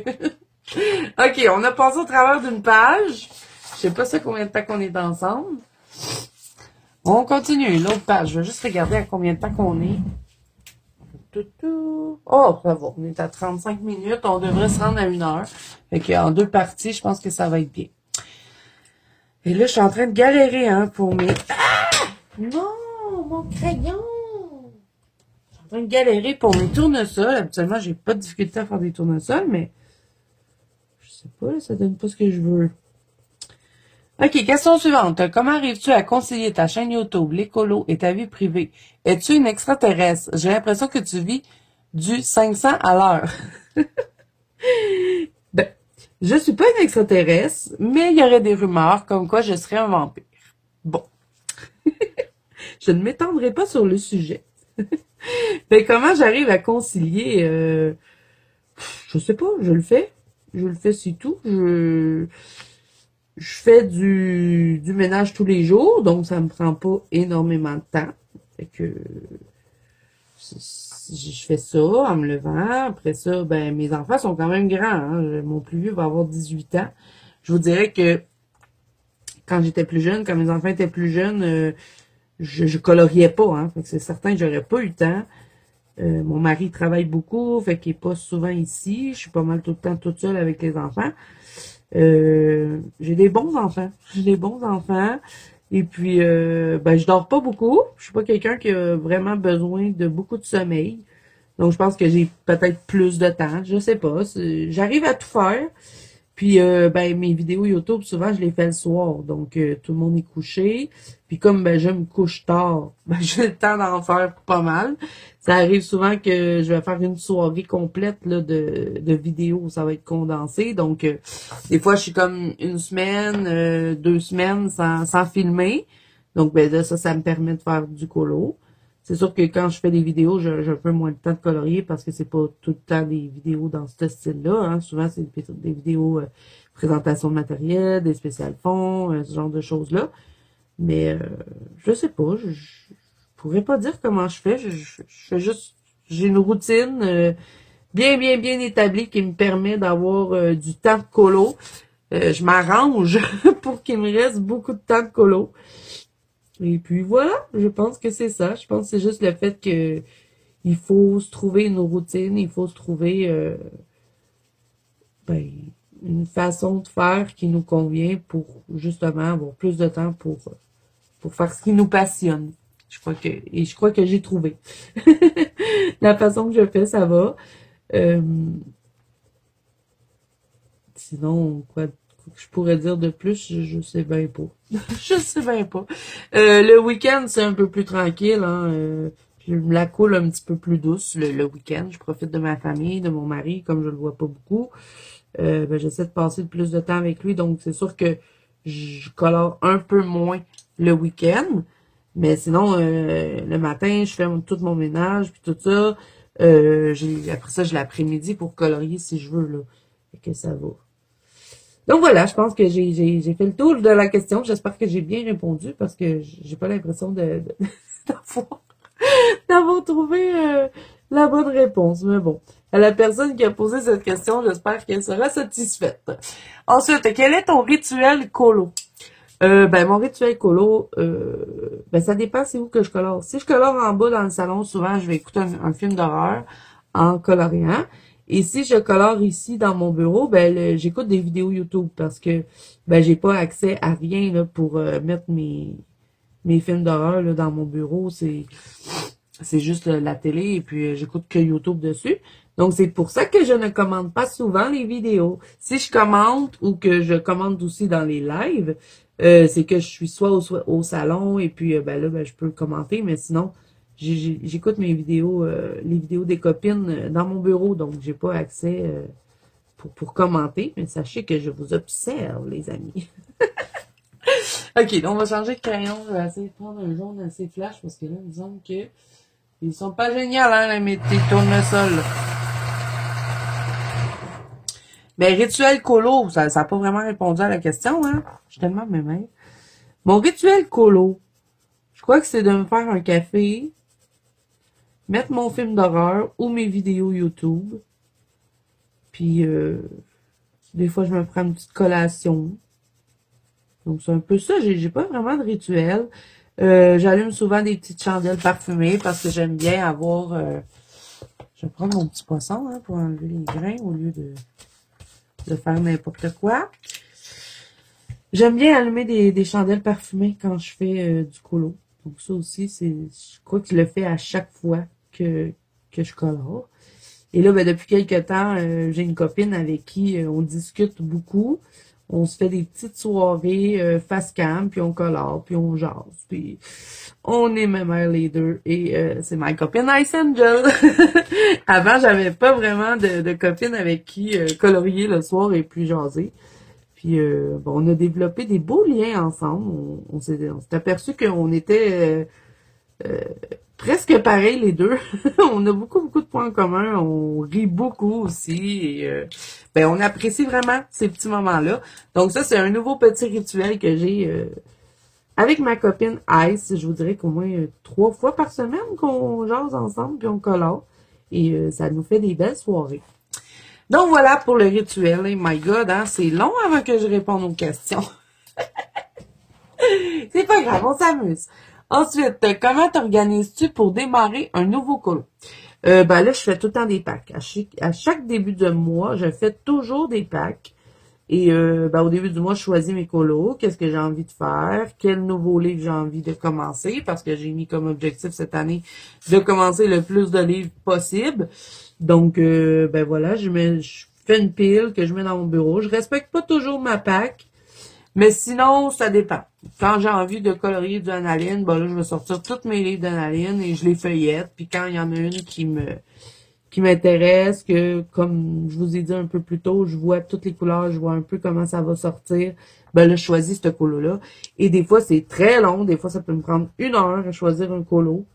OK, on a passé au travers d'une page. Je sais pas ça combien de temps qu'on est ensemble. On continue, l'autre page. Je vais juste regarder à combien de temps qu'on est. Oh, ça va. On est à 35 minutes. On devrait se rendre à 1 heure. Fait qu'en 2 parties, je pense que ça va être bien. Et là, je suis en train de galérer, hein, pour mes... Ah! Non! Mon crayon! Je suis en train de galérer pour mes tournesols. Habituellement, j'ai pas de difficulté à faire des tournesols, mais... Je sais pas, là, ça donne pas ce que je veux. OK, question suivante. Comment arrives-tu à concilier ta chaîne YouTube, l'écolo et ta vie privée? Es-tu une extraterrestre? J'ai l'impression que tu vis du 500 à l'heure. Ben, je suis pas une extraterrestre, mais il y aurait des rumeurs comme quoi je serais un vampire. Bon. Je ne m'étendrai pas sur le sujet. Mais comment j'arrive à concilier? Je sais pas, je le fais. Je le fais, c'est tout. Je fais du ménage tous les jours, donc ça me prend pas énormément de temps. Fait que je fais ça en me levant. Après ça, ben mes enfants sont quand même grands. Hein. Mon plus vieux va avoir 18 ans. Je vous dirais que quand j'étais plus jeune, quand mes enfants étaient plus jeunes, je coloriais pas. Hein. Fait que c'est certain que j'aurais pas eu le temps. Mon mari travaille beaucoup, fait qu'il est pas souvent ici. Je suis pas mal tout le temps toute seule avec les enfants. J'ai des bons enfants. J'ai des bons enfants. Et puis, ben, je dors pas beaucoup. Je suis pas quelqu'un qui a vraiment besoin de beaucoup de sommeil. Donc, je pense que j'ai peut-être plus de temps. Je sais pas. J'arrive à tout faire. Puis, ben, mes vidéos YouTube, souvent, je les fais le soir. Donc, tout le monde est couché. Puis, comme ben, je me couche tard, ben, j'ai le temps d'en faire pas mal. Ça arrive souvent que je vais faire une soirée complète là, de vidéos. Ça va être condensé. Donc, des fois, je suis comme une semaine, 2 semaines sans filmer. Donc, ben, là, ça me permet de faire du colo. C'est sûr que quand je fais des vidéos, j'ai un peu moins de temps de colorier parce que c'est pas tout le temps des vidéos dans ce style-là. Hein. Souvent, c'est des vidéos présentation de matériel, des spéciales fonds, ce genre de choses-là. Mais je sais pas, je pourrais pas dire comment je fais. Je fais juste, j'ai une routine bien établie qui me permet d'avoir du temps de colo. Je m'arrange pour qu'il me reste beaucoup de temps de colo. Et puis voilà, je pense que c'est ça. Je pense que c'est juste le fait que il faut se trouver une routine, il faut se trouver ben, une façon de faire qui nous convient pour justement avoir plus de temps pour faire ce qui nous passionne. Je crois que j'ai trouvé. La façon que je fais, ça va. Euh, Sinon, quoi que je pourrais dire de plus, je sais bien pas. Je sais bien pas. Le week-end, c'est un peu plus tranquille. Hein, je me la coule un petit peu plus douce le week-end. Je profite de ma famille, de mon mari, comme je le vois pas beaucoup. Ben, j'essaie de passer le plus de temps avec lui. Donc, c'est sûr que je colore un peu moins le week-end. Mais sinon, le matin, je fais tout mon ménage, puis tout ça. Après ça, j'ai l'après-midi pour colorier si je veux. Là. Fait que ça va. Donc voilà, je pense que j'ai fait le tour de la question. J'espère que j'ai bien répondu parce que j'ai pas l'impression d'avoir, d'avoir trouvé la bonne réponse. Mais bon, à la personne qui a posé cette question, j'espère qu'elle sera satisfaite. Ensuite, quel est ton rituel colo? Ben mon rituel colo, ben ça dépend c'est où que je colore. Si je colore en bas dans le salon, souvent je vais écouter un film d'horreur en coloriant. Et si je colore ici dans mon bureau, ben j'écoute des vidéos YouTube parce que ben j'ai pas accès à rien là, pour mettre mes films d'horreur là, dans mon bureau. C'est juste la télé et puis j'écoute que YouTube dessus. Donc, c'est pour ça que je ne commande pas souvent les vidéos. Si je commente ou que je commande aussi dans les lives, c'est que je suis soit au salon et puis ben là, ben, je peux commenter, mais sinon, j'écoute mes vidéos, les vidéos des copines dans mon bureau, donc j'ai pas accès pour commenter, mais sachez que je vous observe, les amis. OK, donc on va changer de crayon. Je vais essayer de prendre un jaune assez flash parce que là, disons que ils sont pas géniaux, hein, mes petits tournesols. Mais rituel colo, ça a pas vraiment répondu à la question, hein. Je suis tellement mémère. Mon rituel colo, je crois que c'est de me faire un café, mettre mon film d'horreur ou mes vidéos YouTube. Puis, des fois, je me prends une petite collation. Donc, c'est un peu ça. J'ai pas vraiment de rituel. J'allume souvent des petites chandelles parfumées parce que j'aime bien avoir... je vais prendre mon petit poisson hein, pour enlever les grains au lieu de faire n'importe quoi. J'aime bien allumer des chandelles parfumées quand je fais du colo. Donc ça aussi, je crois que je le fais à chaque fois que je colore. Et là, ben, depuis quelques temps, j'ai une copine avec qui on discute beaucoup. On se fait des petites soirées face cam, puis on colore, puis on jase, puis on est même les deux. Et c'est ma copine Ice Angel. Avant, j'avais pas vraiment de copine avec qui colorier le soir et puis jaser. Puis bon, on a développé des beaux liens ensemble. On s'est aperçu qu'on était presque pareil les deux. On a beaucoup de points en commun. On rit beaucoup aussi. Et, ben, on apprécie vraiment ces petits moments-là. Donc ça, c'est un nouveau petit rituel que j'ai avec ma copine Ice. Je vous dirais qu'au moins 3 fois par semaine qu'on jase ensemble puis on colore. Et ça nous fait des belles soirées. Donc voilà pour le rituel. Hey, my God, hein, c'est long avant que je réponde aux questions. C'est pas grave, on s'amuse. Ensuite, comment t'organises-tu pour démarrer un nouveau colo? Ben là, je fais tout le temps des packs. À chaque début de mois, je fais toujours des packs. Et ben, au début du mois, je choisis mes colos, qu'est-ce que j'ai envie de faire, quel nouveau livre j'ai envie de commencer, parce que j'ai mis comme objectif cette année de commencer le plus de livres possible. Donc, ben voilà, je fais une pile que je mets dans mon bureau. Je respecte pas toujours ma pack, mais sinon, ça dépend. Quand j'ai envie de colorier du analine, ben là, je vais sortir tous mes livres d'analine et je les feuillette. Puis quand il y en a une qui m'intéresse, que comme je vous ai dit un peu plus tôt, je vois toutes les couleurs, je vois un peu comment ça va sortir, ben là, je choisis ce colo-là. Et des fois, c'est très long. Des fois, ça peut me prendre 1 heure à choisir un colo.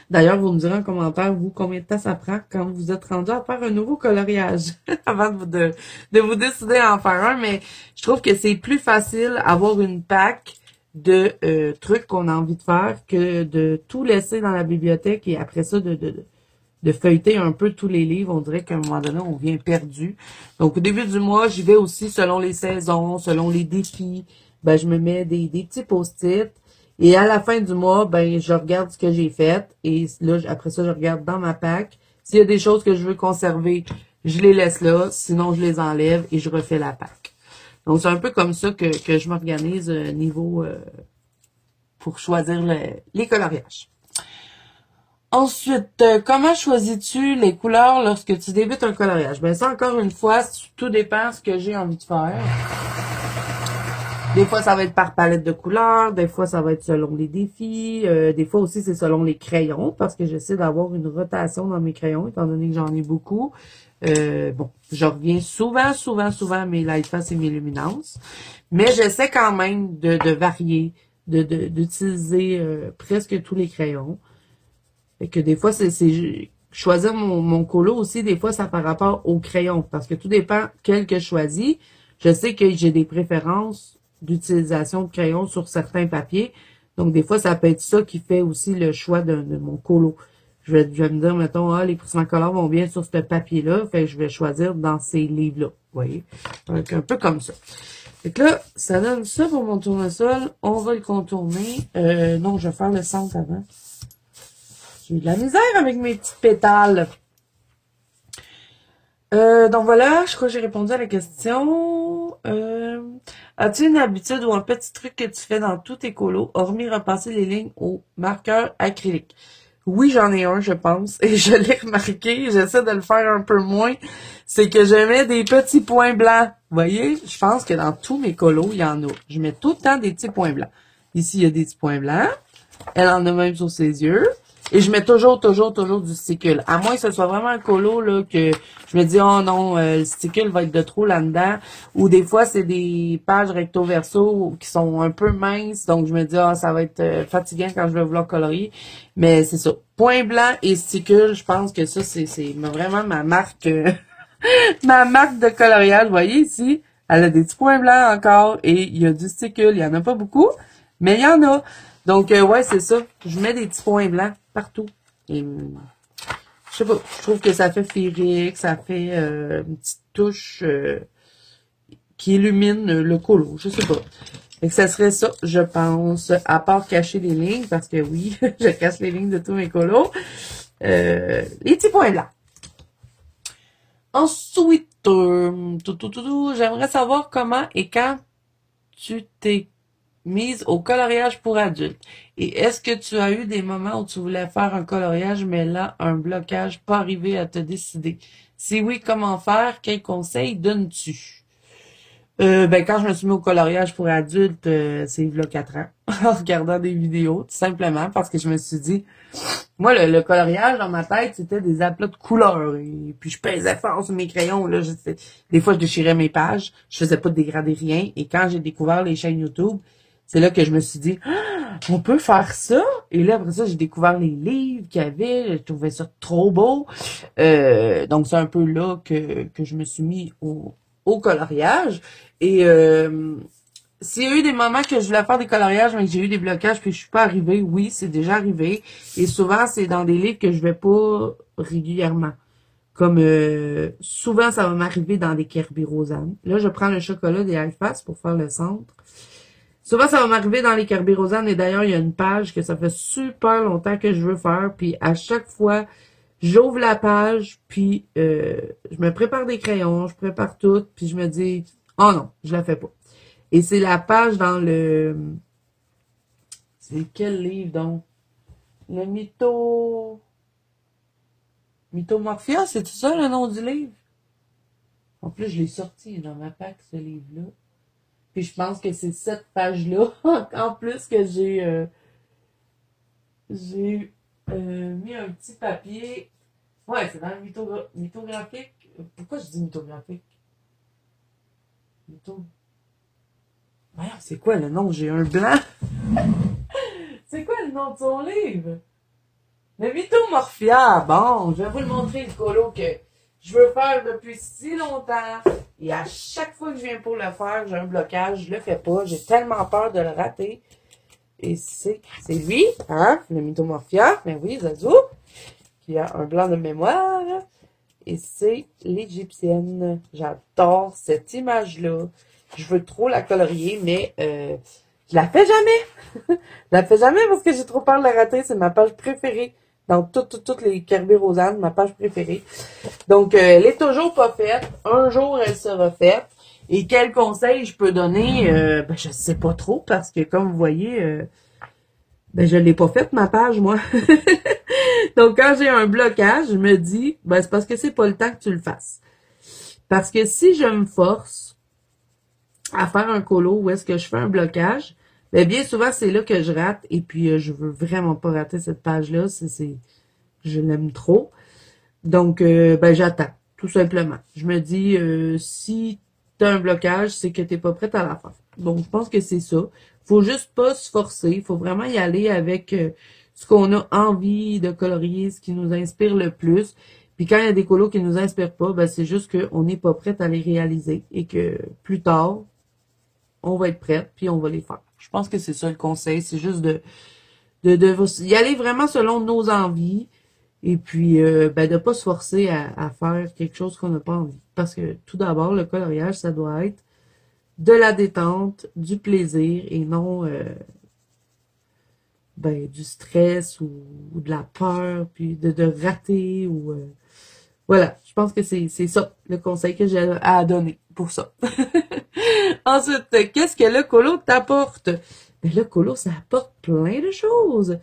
D'ailleurs, vous me direz en commentaire, vous, combien de temps ça prend quand vous êtes rendu à faire un nouveau coloriage avant de vous décider à en faire un. Mais je trouve que c'est plus facile avoir une pack de trucs qu'on a envie de faire que de tout laisser dans la bibliothèque et après ça, de feuilleter un peu tous les livres. On dirait qu'à un moment donné, on vient perdu. Donc, au début du mois, j'y vais aussi selon les saisons, selon les défis. Ben, je me mets des petits post-it. Et à la fin du mois, ben, je regarde ce que j'ai fait. Et là, après ça, je regarde dans ma pack. S'il y a des choses que je veux conserver, je les laisse là. Sinon, je les enlève et je refais la pack. Donc, c'est un peu comme ça que je m'organise niveau pour choisir les coloriages. Ensuite, comment choisis-tu les couleurs lorsque tu débutes un coloriage? Ben ça, encore une fois, tout dépend de ce que j'ai envie de faire. Des fois, ça va être par palette de couleurs. Des fois, ça va être selon les défis. Des fois aussi, c'est selon les crayons parce que j'essaie d'avoir une rotation dans mes crayons étant donné que j'en ai beaucoup. Bon, je reviens souvent à mes Lightfast et mes Luminance. Mais j'essaie quand même de varier, d'utiliser presque tous les crayons. Fait que des fois, c'est choisir mon colo aussi, des fois, ça par rapport au crayon. Parce que tout dépend quel que je choisis. Je sais que j'ai des préférences d'utilisation de crayon sur certains papiers. Donc, des fois, ça peut être ça qui fait aussi le choix de mon colo. Je vais me dire, mettons, les Prismacolor vont bien sur ce papier-là. Fait que je vais choisir dans ces livres-là. Vous voyez? Donc, un peu comme ça. Fait que là, ça donne ça pour mon tournesol. On va le contourner. Non, je vais faire le centre avant. J'ai eu de la misère avec mes petites pétales. Donc voilà, je crois que j'ai répondu à la question. As-tu une habitude ou un petit truc que tu fais dans tous tes colos, hormis repasser les lignes au marqueur acrylique? Oui, j'en ai un, je pense, et je l'ai remarqué, j'essaie de le faire un peu moins, c'est que je mets des petits points blancs. Vous voyez, je pense que dans tous mes colos, il y en a. Je mets tout le temps des petits points blancs. Ici, il y a des petits points blancs. Elle en a même sur ses yeux. Et je mets toujours du sticule. À moins que ce soit vraiment un colo, là, que je me dis, oh non, le sticule va être de trop là-dedans. Ou des fois, c'est des pages recto-verso qui sont un peu minces. Donc, je me dis, ça va être fatigant quand je vais vouloir colorier. Mais c'est ça. Point blanc et sticule, je pense que ça, c'est vraiment ma marque, ma marque de coloriage. Vous voyez ici, elle a des petits points blancs encore. Et il y a du sticule. Il y en a pas beaucoup, mais il y en a. Donc, ouais, c'est ça. Je mets des petits points blancs partout. Et, je sais pas, je trouve que ça fait féerique, ça fait une petite touche qui illumine le colo. Je sais pas. Fait que ça serait ça, je pense, à part cacher les lignes, parce que oui, je cache les lignes de tous mes colos. Les petits points blancs. Ensuite, j'aimerais savoir comment et quand tu t'es mise au coloriage pour adultes. Et est-ce que tu as eu des moments où tu voulais faire un coloriage, mais là, un blocage, pas arrivé à te décider? Si oui, comment faire? Quel conseil donnes-tu? Ben, quand je me suis mis au coloriage pour adultes, c'est il y a 4 ans, en regardant des vidéos, tout simplement, parce que je me suis dit, moi, le coloriage, dans ma tête, c'était des aplats de couleurs. Et puis, je pesais fort sur mes crayons. Là, des fois, je déchirais mes pages. Je faisais pas de dégrader rien. Et quand j'ai découvert les chaînes YouTube, c'est là que je me suis dit, on peut faire ça. Et là, après ça, j'ai découvert les livres qu'il y avait. Je trouvais ça trop beau. Donc, c'est un peu là que je me suis mis au coloriage. Et s'il y a eu des moments que je voulais faire des coloriages, mais que j'ai eu des blocages, puis je suis pas arrivée, oui, c'est déjà arrivé. Et souvent, c'est dans des livres que je vais pas régulièrement. Comme souvent, ça va m'arriver dans des Kerberos. Là, je prends le chocolat des High-Face pour faire le centre. Souvent, ça va m'arriver dans les Kerberos. Et d'ailleurs, il y a une page que ça fait super longtemps que je veux faire. Puis à chaque fois, j'ouvre la page, puis je me prépare des crayons, je prépare tout, puis je me dis, oh non, je la fais pas. Et c'est la page dans le... C'est quel livre donc? Le Mythomorphia, c'est tout ça le nom du livre? En plus, je l'ai sorti dans ma pack, ce livre-là. Puis je pense que c'est cette page-là, en plus que j'ai mis un petit papier. Ouais, c'est dans le mythographique. Pourquoi je dis mythographique? Mytho... Voyons, c'est quoi le nom? J'ai un blanc. C'est quoi le nom de son livre? Le Mythomorphia. Bon, je vais vous le montrer, le colo, que je veux faire depuis si longtemps. Et à chaque fois que je viens pour le faire, j'ai un blocage. Je le fais pas. J'ai tellement peur de le rater. Et c'est lui, hein, le Mythomorphia. Mais oui, Zazou, qui a un blanc de mémoire. Et c'est l'égyptienne. J'adore cette image-là. Je veux trop la colorier, mais je la fais jamais. Je la fais jamais parce que j'ai trop peur de la rater. C'est ma page préférée. Dans toutes les Kerberos, ma page préférée. Donc, elle est toujours pas faite. Un jour, elle sera faite. Et quel conseil je peux donner? Ben, je sais pas trop parce que, comme vous voyez, ben, je l'ai pas faite, ma page, moi. Donc, quand j'ai un blocage, je me dis, ben, c'est parce que c'est pas le temps que tu le fasses. Parce que si je me force à faire un colo où est-ce que je fais un blocage, ben, bien souvent, c'est là que je rate. Et puis, je veux vraiment pas rater cette page-là. Je l'aime trop. Donc, ben, j'attends, tout simplement. Je me dis, si t'as un blocage, c'est que t'es pas prête à la faire. Donc, je pense que c'est ça. Faut juste pas se forcer. Faut vraiment y aller avec ce qu'on a envie de colorier, ce qui nous inspire le plus. Puis quand il y a des colos qui nous inspirent pas, ben, c'est juste qu'on n'est pas prête à les réaliser et que plus tard, on va être prête puis on va les faire. Je pense que c'est ça le conseil. C'est juste de y aller vraiment selon nos envies. Et puis, ben, de pas se forcer à faire quelque chose qu'on n'a pas envie. Parce que, tout d'abord, le coloriage, ça doit être de la détente, du plaisir, et non ben, du stress ou de la peur, puis de rater. Ou voilà, je pense que c'est ça, le conseil que j'ai à donner pour ça. Ensuite, qu'est-ce que le colo t'apporte? Ben, le colo, ça apporte plein de choses.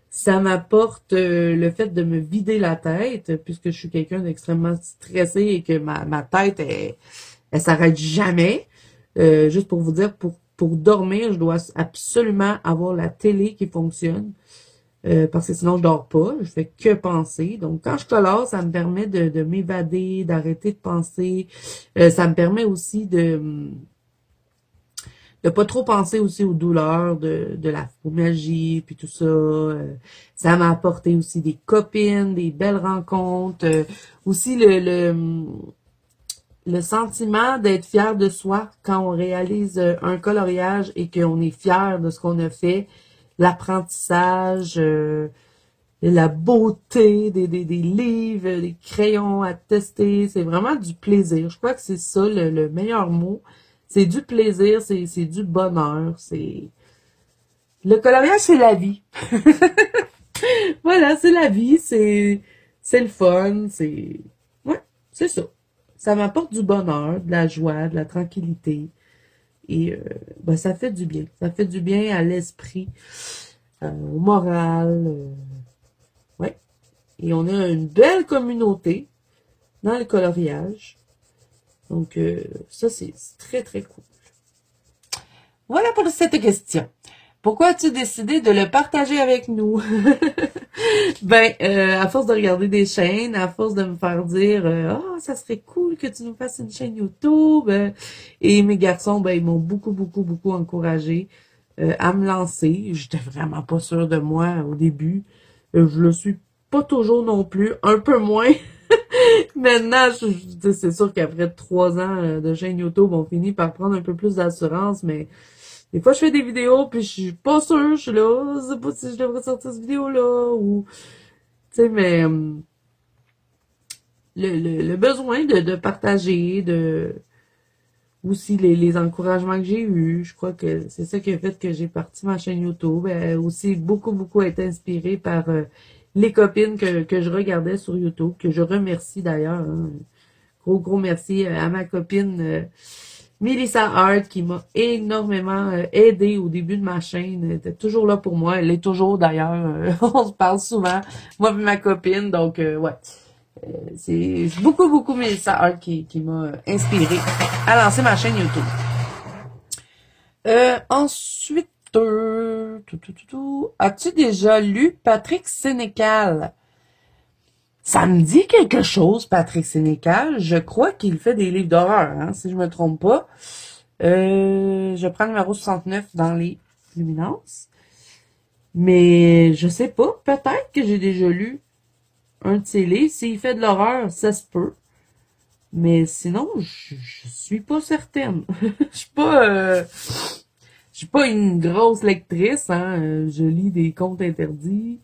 Ça m'apporte le fait de me vider la tête, puisque je suis quelqu'un d'extrêmement stressé et que ma tête, elle s'arrête jamais. Juste pour vous dire, pour dormir, je dois absolument avoir la télé qui fonctionne. Parce que sinon, je dors pas. Je fais que penser. Donc, quand je colore, ça me permet de m'évader, d'arrêter de penser. Ça me permet aussi de pas trop penser aussi aux douleurs de la fibromyalgie puis tout ça. Ça m'a apporté aussi des copines, des belles rencontres, aussi le sentiment d'être fier de soi quand on réalise un coloriage et qu'on est fier de ce qu'on a fait, l'apprentissage, la beauté des livres, des crayons à tester, c'est vraiment du plaisir. Je crois que c'est ça le meilleur mot. C'est du plaisir, c'est du bonheur, c'est... Le coloriage, c'est la vie. Voilà, c'est la vie, c'est le fun, c'est... Ouais, c'est ça. Ça m'apporte du bonheur, de la joie, de la tranquillité. Et ben, ça fait du bien. Ça fait du bien à l'esprit, au moral. Ouais. Et on a une belle communauté dans le coloriage. Donc, ça, c'est très, très cool. Voilà pour cette question. Pourquoi as-tu décidé de le partager avec nous? Ben, à force de regarder des chaînes, à force de me faire dire ah, ça serait cool que tu nous fasses une chaîne YouTube. Et mes garçons, ben, ils m'ont beaucoup, beaucoup, beaucoup encouragé. à me lancer. J'étais vraiment pas sûre de moi au début. Je le suis pas toujours non plus, un peu moins. Maintenant, c'est sûr qu'après 3 ans de chaîne YouTube, on finit par prendre un peu plus d'assurance, mais des fois, je fais des vidéos, puis je suis pas sûre, je suis là, je sais pas si je devrais sortir cette vidéo-là, ou, tu sais, mais le besoin de partager, aussi les encouragements que j'ai eus, je crois que c'est ça qui a fait que j'ai parti ma chaîne YouTube. Elle a aussi beaucoup été inspirée par les copines que je regardais sur YouTube, que je remercie d'ailleurs. Hein. Gros merci à ma copine Melissa Hart qui m'a énormément aidé au début de ma chaîne. Elle était toujours là pour moi. Elle est toujours d'ailleurs. On se parle souvent, moi et ma copine. Donc, ouais. C'est beaucoup Melissa Hart qui m'a inspiré à lancer ma chaîne YouTube. Ensuite, as-tu déjà lu Patrick Sénécal? Ça me dit quelque chose, Patrick Sénécal. Je crois qu'il fait des livres d'horreur, hein, si je me trompe pas. Je prends le numéro 69 dans les luminances. Mais je sais pas. Peut-être que j'ai déjà lu un de ses livres. S'il fait de l'horreur, ça se peut. Mais sinon, je suis pas certaine. Je suis pas une grosse lectrice, hein. Je lis des contes interdits.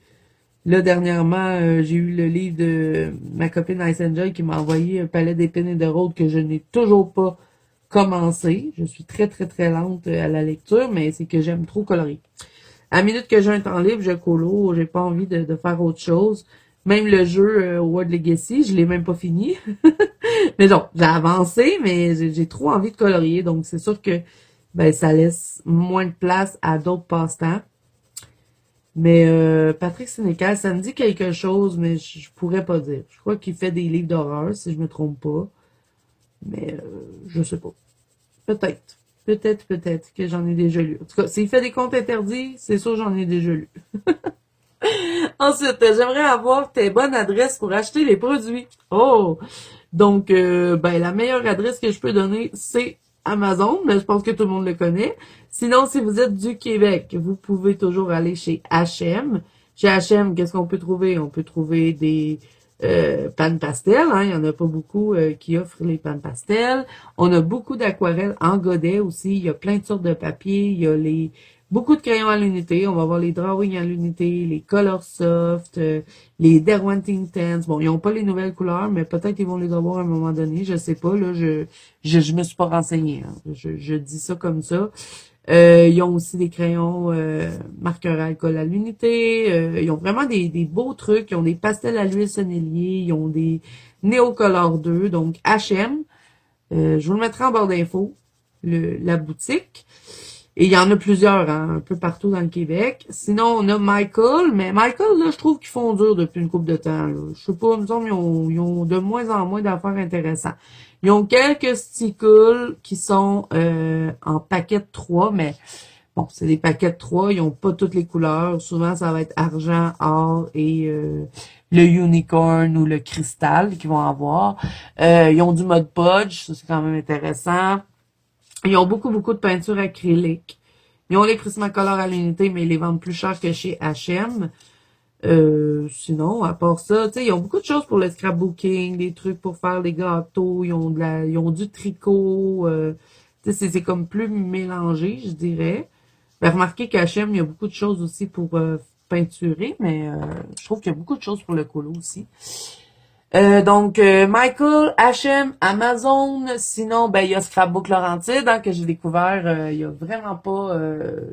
Là, dernièrement, j'ai eu le livre de ma copine Ice Enjoy qui m'a envoyé un palais d'épines et de rôdes que je n'ai toujours pas commencé. Je suis très lente à la lecture, mais c'est que j'aime trop colorier. À la minute que j'ai un temps libre, je colo, j'ai pas envie de faire autre chose. Même le jeu World Legacy, je l'ai même pas fini. Mais non, j'ai avancé, mais j'ai trop envie de colorier, donc c'est sûr que ben ça laisse moins de place à d'autres passe-temps. Mais Patrick Sénécal, ça me dit quelque chose, mais je pourrais pas dire. Je crois qu'il fait des livres d'horreur, si je me trompe pas. Mais je sais pas. Peut-être. Peut-être que j'en ai déjà lu. En tout cas, s'il fait des contes interdits, c'est sûr que j'en ai déjà lu. Ensuite, j'aimerais avoir tes bonnes adresses pour acheter les produits. Oh! Donc, ben, la meilleure adresse que je peux donner, c'est Amazon, mais je pense que tout le monde le connaît. Sinon, si vous êtes du Québec, vous pouvez toujours aller chez H&M. Chez H&M, qu'est-ce qu'on peut trouver? On peut trouver des pannes pastel, hein, il y en a pas beaucoup qui offrent les pannes pastel. On a beaucoup d'aquarelles en godet aussi. Il y a plein de sortes de papiers. Il y a beaucoup de crayons à l'unité. On va voir les drawings à l'unité, les Color Soft, les Derwent Intense. Bon, ils n'ont pas les nouvelles couleurs, mais peut-être qu'ils vont les avoir à un moment donné. Je sais pas, là, je me suis pas renseignée. Hein. Je dis ça comme ça. Ils ont aussi des crayons marqueurs à alcool à l'unité. Ils ont vraiment des beaux trucs. Ils ont des pastels à l'huile sonnelier. Ils ont des Neocolor 2. Donc, H&M. Je vous le mettrai en barre d'infos, la boutique. Et il y en a plusieurs, hein, un peu partout dans le Québec. Sinon, on a Michael. Mais Michael, là, je trouve qu'ils font dur depuis une couple de temps. Là. Je sais pas, il me semble ils ont de moins en moins d'affaires intéressantes. Ils ont quelques sticles qui sont en paquet de 3, mais bon, c'est des paquets de 3, ils ont pas toutes les couleurs. Souvent, ça va être argent, or et le unicorn ou le cristal qu'ils vont avoir. Ils ont du Mod Podge, ça c'est quand même intéressant. Ils ont beaucoup de peinture acrylique. Ils ont les Prismacolor à l'unité, mais ils les vendent plus cher que chez H&M. Sinon, à part ça, tu sais, ils ont beaucoup de choses pour le scrapbooking, des trucs pour faire des gâteaux, ils ont du tricot, tu sais, c'est comme plus mélangé, je dirais. Ben, remarquez qu'à H&M, il y a beaucoup de choses aussi pour peinturer, mais je trouve qu'il y a beaucoup de choses pour le colo aussi. Donc, Michael, H&M, Amazon, sinon, ben, il y a Scrapbook Laurentide, hein, que j'ai découvert il y a vraiment pas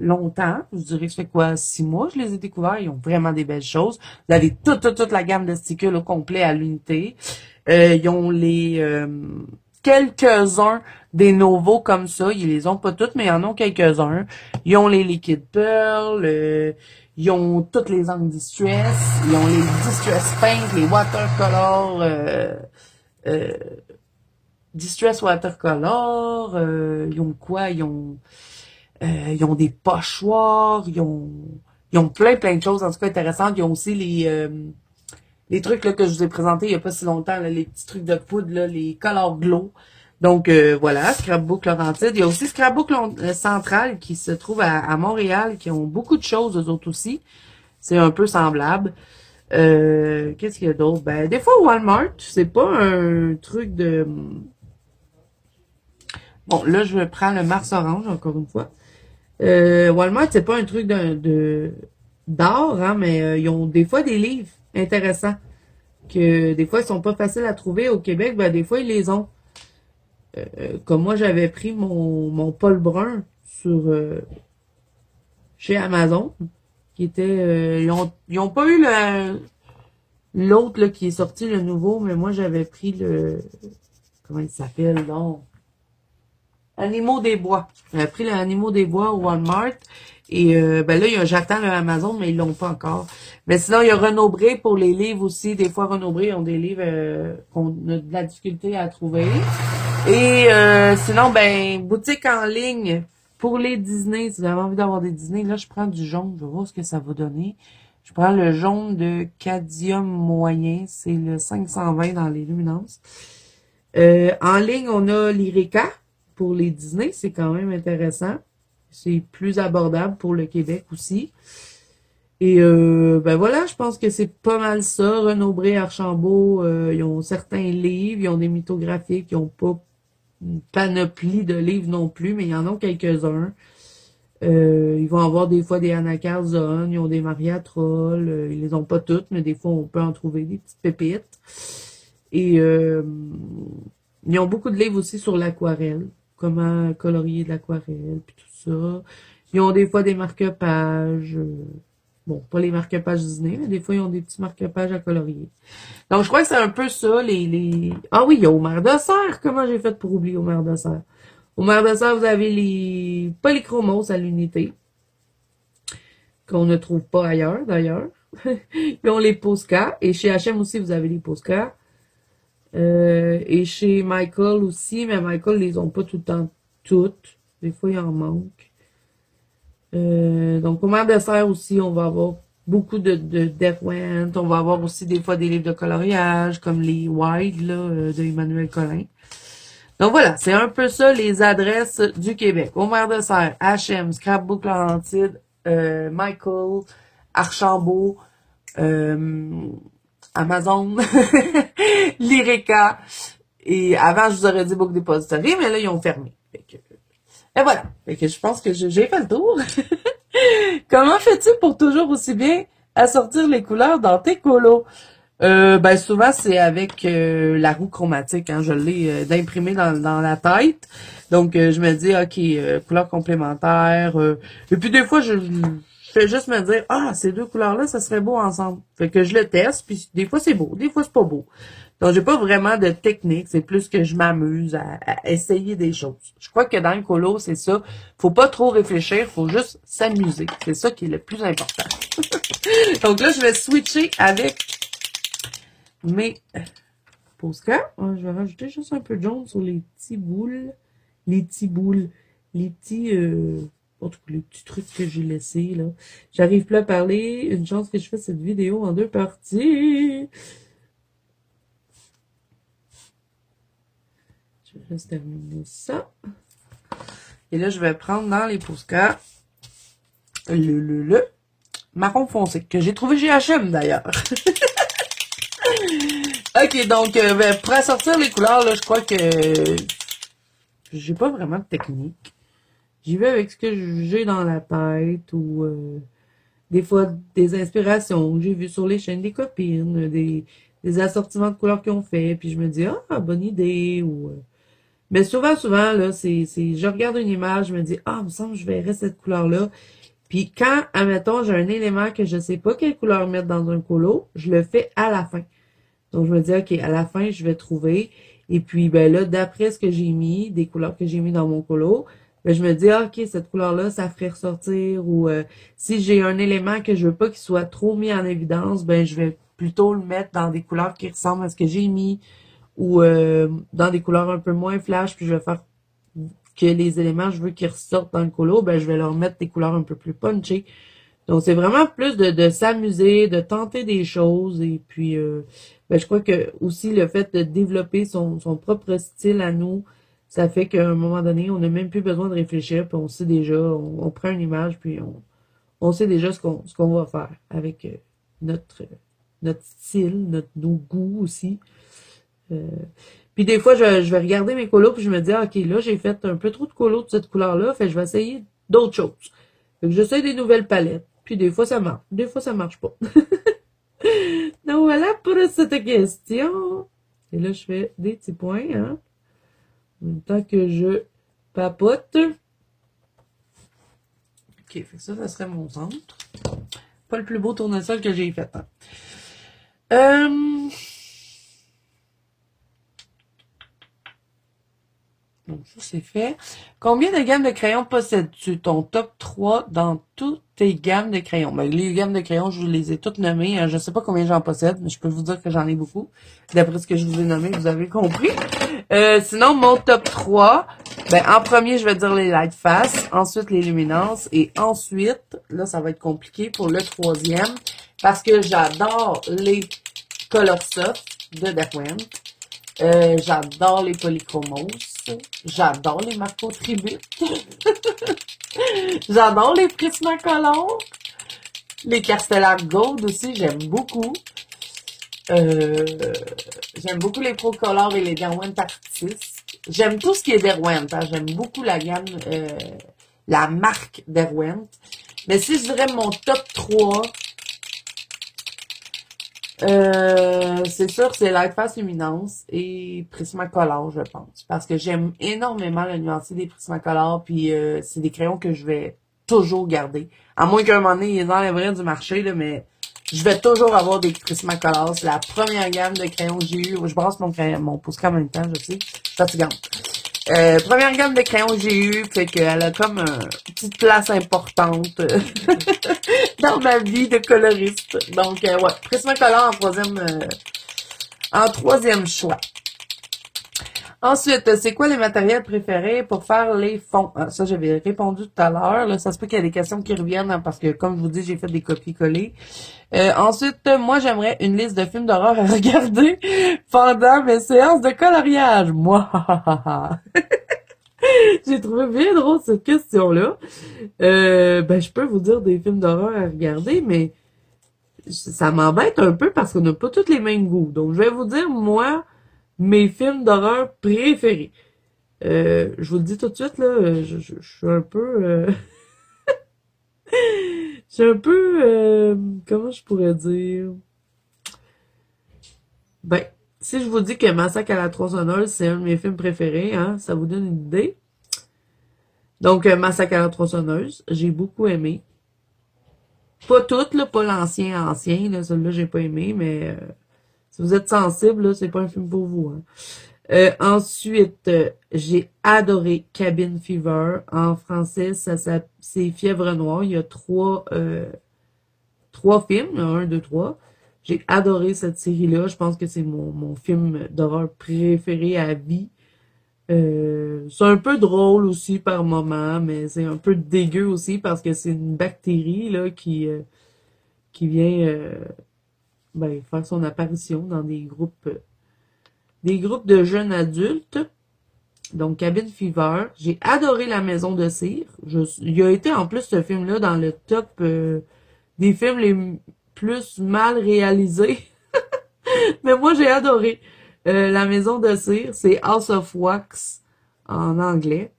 longtemps. Je dirais que ça fait quoi, 6 mois, je les ai découverts. Ils ont vraiment des belles choses. Vous avez toute la gamme de stickers au complet à l'unité. Ils ont quelques-uns des nouveaux comme ça. Ils les ont pas toutes, mais ils en ont quelques-uns. Ils ont les Liquid Pearl, ils ont toutes les angles distress, ils ont les distress paint, les watercolor, distress watercolor, ils ont quoi? Ils ont des pochoirs, ils ont plein de choses en tout cas intéressantes. Ils ont aussi les trucs là, que je vous ai présentés il y a pas si longtemps, là, les petits trucs de poudre, là, les color glow. Donc, voilà, Scrapbook Laurentide. Il y a aussi Scrapbook Central qui se trouve à Montréal, qui ont beaucoup de choses, eux autres aussi. C'est un peu semblable. Qu'est-ce qu'il y a d'autre? Ben, des fois, Walmart, c'est pas un truc de... Bon, là, je prends le Mars Orange, encore une fois. Walmart, c'est pas un truc d'art, hein, mais ils ont des fois des livres intéressants. Que des fois, ils sont pas faciles à trouver au Québec, ben, des fois, ils les ont. Comme moi, j'avais pris mon Paul Brun sur chez Amazon, qui était... ils ont pas eu l'autre là qui est sorti, le nouveau, mais moi, j'avais pris le... Comment il s'appelle, donc? Animaux des bois. J'avais pris l'Animaux des bois au Walmart. Et ben là, j'attends le Amazon, mais ils l'ont pas encore. Mais sinon, il y a Renaud-Bré pour les livres aussi. Des fois, Renaud-Bré ont des livres qu'on a de la difficulté à trouver. Et sinon, ben, boutique en ligne pour les Disney. Si vous avez envie d'avoir des Disney, là, je prends du jaune. Je vais voir ce que ça va donner. Je prends le jaune de Cadium moyen. C'est le 520 dans les luminances. En ligne, on a l'Ireka pour les Disney. C'est quand même intéressant. C'est plus abordable pour le Québec aussi. Et ben voilà, je pense que c'est pas mal ça. Renaud-Bré, Archambault, ils ont certains livres, ils ont des mythographiques, ils ont pas une panoplie de livres non plus, mais ils en ont quelques-uns. Ils vont avoir des fois des Anna Carzon, ils ont des Maria Troll, ils les ont pas toutes, mais des fois on peut en trouver des petites pépites. Et ils ont beaucoup de livres aussi sur l'aquarelle, comment colorier de l'aquarelle, puis tout ça. Ils ont des fois des marque-pages, bon, pas les marque-pages Disney, mais des fois ils ont des petits marque-pages à colorier. Donc je crois que c'est un peu ça, Ah oui, il y a Omer de Serre, comment j'ai fait pour oublier Omer de Serre? Omer de Serre, vous avez les polychromos à l'unité, qu'on ne trouve pas ailleurs, d'ailleurs. Ils ont les Posca, et chez H&M aussi, vous avez les Posca. Et chez Michael aussi, mais Michael les ont pas tout le temps toutes. Des fois, il en manque. Donc, au Mer de Serre aussi, on va avoir beaucoup de Derwent. On va avoir aussi des fois des livres de coloriage, comme les Wild, là, de Emmanuel Collin. Donc voilà, c'est un peu ça, les adresses du Québec. Au Mer de Serre, H&M, Scrapbook Laurentide, Michael, Archambault, Amazon, l'Ireka. Et avant, je vous aurais dit Book Depository, mais là, ils ont fermé. Et voilà. Fait que je pense que j'ai fait le tour. Comment fais-tu pour toujours aussi bien assortir les couleurs dans tes colos? Ben souvent, c'est avec la roue chromatique. Hein, je l'ai d'imprimé dans la tête. Donc, je me dis, OK, couleurs complémentaires. Et puis, des fois, je fais juste me dire, ces deux couleurs-là, ça serait beau ensemble. Fait que je le teste, puis des fois, c'est beau, des fois, c'est pas beau. Donc, j'ai pas vraiment de technique. C'est plus que je m'amuse à essayer des choses. Je crois que dans le colo, c'est ça. Faut pas trop réfléchir, faut juste s'amuser. C'est ça qui est le plus important. Donc là, je vais switcher avec mes Posca. Je vais rajouter juste un peu de jaune sur les petits boules. Les petits boules. Les petits... en tout cas, les petits trucs que j'ai laissés, là. J'arrive plus à parler. Une chance que je fais cette vidéo en deux parties. Je vais juste terminer ça. Et là, je vais prendre dans les Posca le marron foncé, que j'ai trouvé chez H&M d'ailleurs. OK, donc, ben, pour assortir les couleurs, là, je crois que j'ai pas vraiment de technique. J'y vais avec ce que j'ai dans la tête ou des fois des inspirations que j'ai vues sur les chaînes des copines, des assortiments de couleurs qu'ils ont fait, puis je me dis, bonne idée, ou... Mais souvent, là, je regarde une image, je me dis, il me semble que je verrais cette couleur-là. Puis quand, admettons, j'ai un élément que je sais pas quelle couleur mettre dans un colo, je le fais à la fin. Donc, je me dis, OK, à la fin, je vais trouver. Et puis, ben là, d'après ce que j'ai mis, des couleurs que j'ai mis dans mon colo, ben, je me dis, OK, cette couleur-là, ça ferait ressortir. Ou si j'ai un élément que je veux pas qu'il soit trop mis en évidence, ben, je vais plutôt le mettre dans des couleurs qui ressemblent à ce que j'ai mis. Ou dans des couleurs un peu moins flash, puis je vais faire que les éléments, je veux qu'ils ressortent dans le colo, ben, je vais leur mettre des couleurs un peu plus punchées. Donc, c'est vraiment plus de s'amuser, de tenter des choses. Et puis, ben, je crois que aussi le fait de développer son propre style à nous, Ça fait qu'à un moment donné, on n'a même plus besoin de réfléchir, puis on sait déjà, on prend une image, puis on sait déjà ce qu'on va faire avec notre style, nos goûts aussi. Euh, Puis des fois, je vais regarder mes colos, puis je me dis, ah, OK, là, j'ai fait un peu trop de colos de cette couleur-là, fait que je vais essayer d'autres choses. Fait que j'essaie des nouvelles palettes. Puis des fois, ça marche. Des fois, ça marche pas. Donc voilà pour cette question. Et là, je fais des petits points, hein. En même temps que je papote. OK, fait que ça serait mon centre. Pas le plus beau tournesol que j'ai fait, hein. Donc, ça, c'est fait. Combien de gammes de crayons possèdes-tu? Ton top 3 dans toutes tes gammes de crayons. Ben, les gammes de crayons, je vous les ai toutes nommées. Je ne sais pas combien j'en possède, mais je peux vous dire que j'en ai beaucoup. D'après ce que je vous ai nommé, vous avez compris. Sinon, mon top 3, ben, en premier, je vais dire les light fast, ensuite les luminances, et ensuite, là, ça va être compliqué pour le troisième, parce que j'adore les Color Soft de Derwent. J'adore les polychromos. J'adore les Marco Tribute. J'adore les Prismacolor. Les Castellaire Gold aussi, j'aime beaucoup. J'aime beaucoup les Procolor et les Derwent Artistes. J'aime tout ce qui est Derwent. Hein. J'aime beaucoup la gamme, la marque Derwent. Mais si je dirais mon top 3, c'est sûr, c'est Light Fast Luminance et Prismacolor, je pense. Parce que j'aime énormément le nuancier des Prismacolor, puis c'est des crayons que je vais toujours garder. À moins qu'à un moment donné, ils les enlèveraient du marché, là, mais je vais toujours avoir des Prismacolor. C'est la première gamme de crayons que j'ai eu. Je brasse mon pouce en même temps, je sais. Fatigante. Première gamme de crayons que j'ai eu, fait qu'elle a comme une petite place importante dans ma vie de coloriste. Donc, ouais, Prismacolor en troisième choix. Ensuite, c'est quoi les matériels préférés pour faire les fonds? Ah, ça, j'avais répondu tout à l'heure. Là, ça se peut qu'il y a des questions qui reviennent hein, parce que, comme je vous dis, j'ai fait des copies-collées. Ensuite, moi, j'aimerais une liste de films d'horreur à regarder pendant mes séances de coloriage. Moi, j'ai trouvé bien drôle cette question-là. Ben, je peux vous dire des films d'horreur à regarder, mais ça m'embête un peu parce qu'on n'a pas tous les mêmes goûts. Donc, je vais vous dire, moi, mes films d'horreur préférés. Je vous le dis tout de suite, là, je suis un peu... je suis un peu... comment je pourrais dire? Ben, si je vous dis que Massacre à la tronçonneuse, c'est un de mes films préférés, hein, ça vous donne une idée. Donc, Massacre à la tronçonneuse, j'ai beaucoup aimé. Pas toutes, là, pas l'ancien, là, celui-là, j'ai pas aimé, mais si vous êtes sensible, là, c'est pas un film pour vous, hein. Ensuite, j'ai adoré Cabin Fever. En français, c'est Fièvre Noire. Il y a trois films, un, deux, trois. J'ai adoré cette série-là. Je pense que c'est mon film d'horreur préféré à vie. C'est un peu drôle aussi par moment, mais c'est un peu dégueu aussi parce que c'est une bactérie là qui vient ben, faire son apparition dans des groupes de jeunes adultes. Donc, Cabin Fever. J'ai adoré La Maison de Cire. Il a été en plus ce film-là dans le top des films les plus mal réalisés. Mais moi, j'ai adoré. La Maison de Cire, c'est House of Wax en anglais.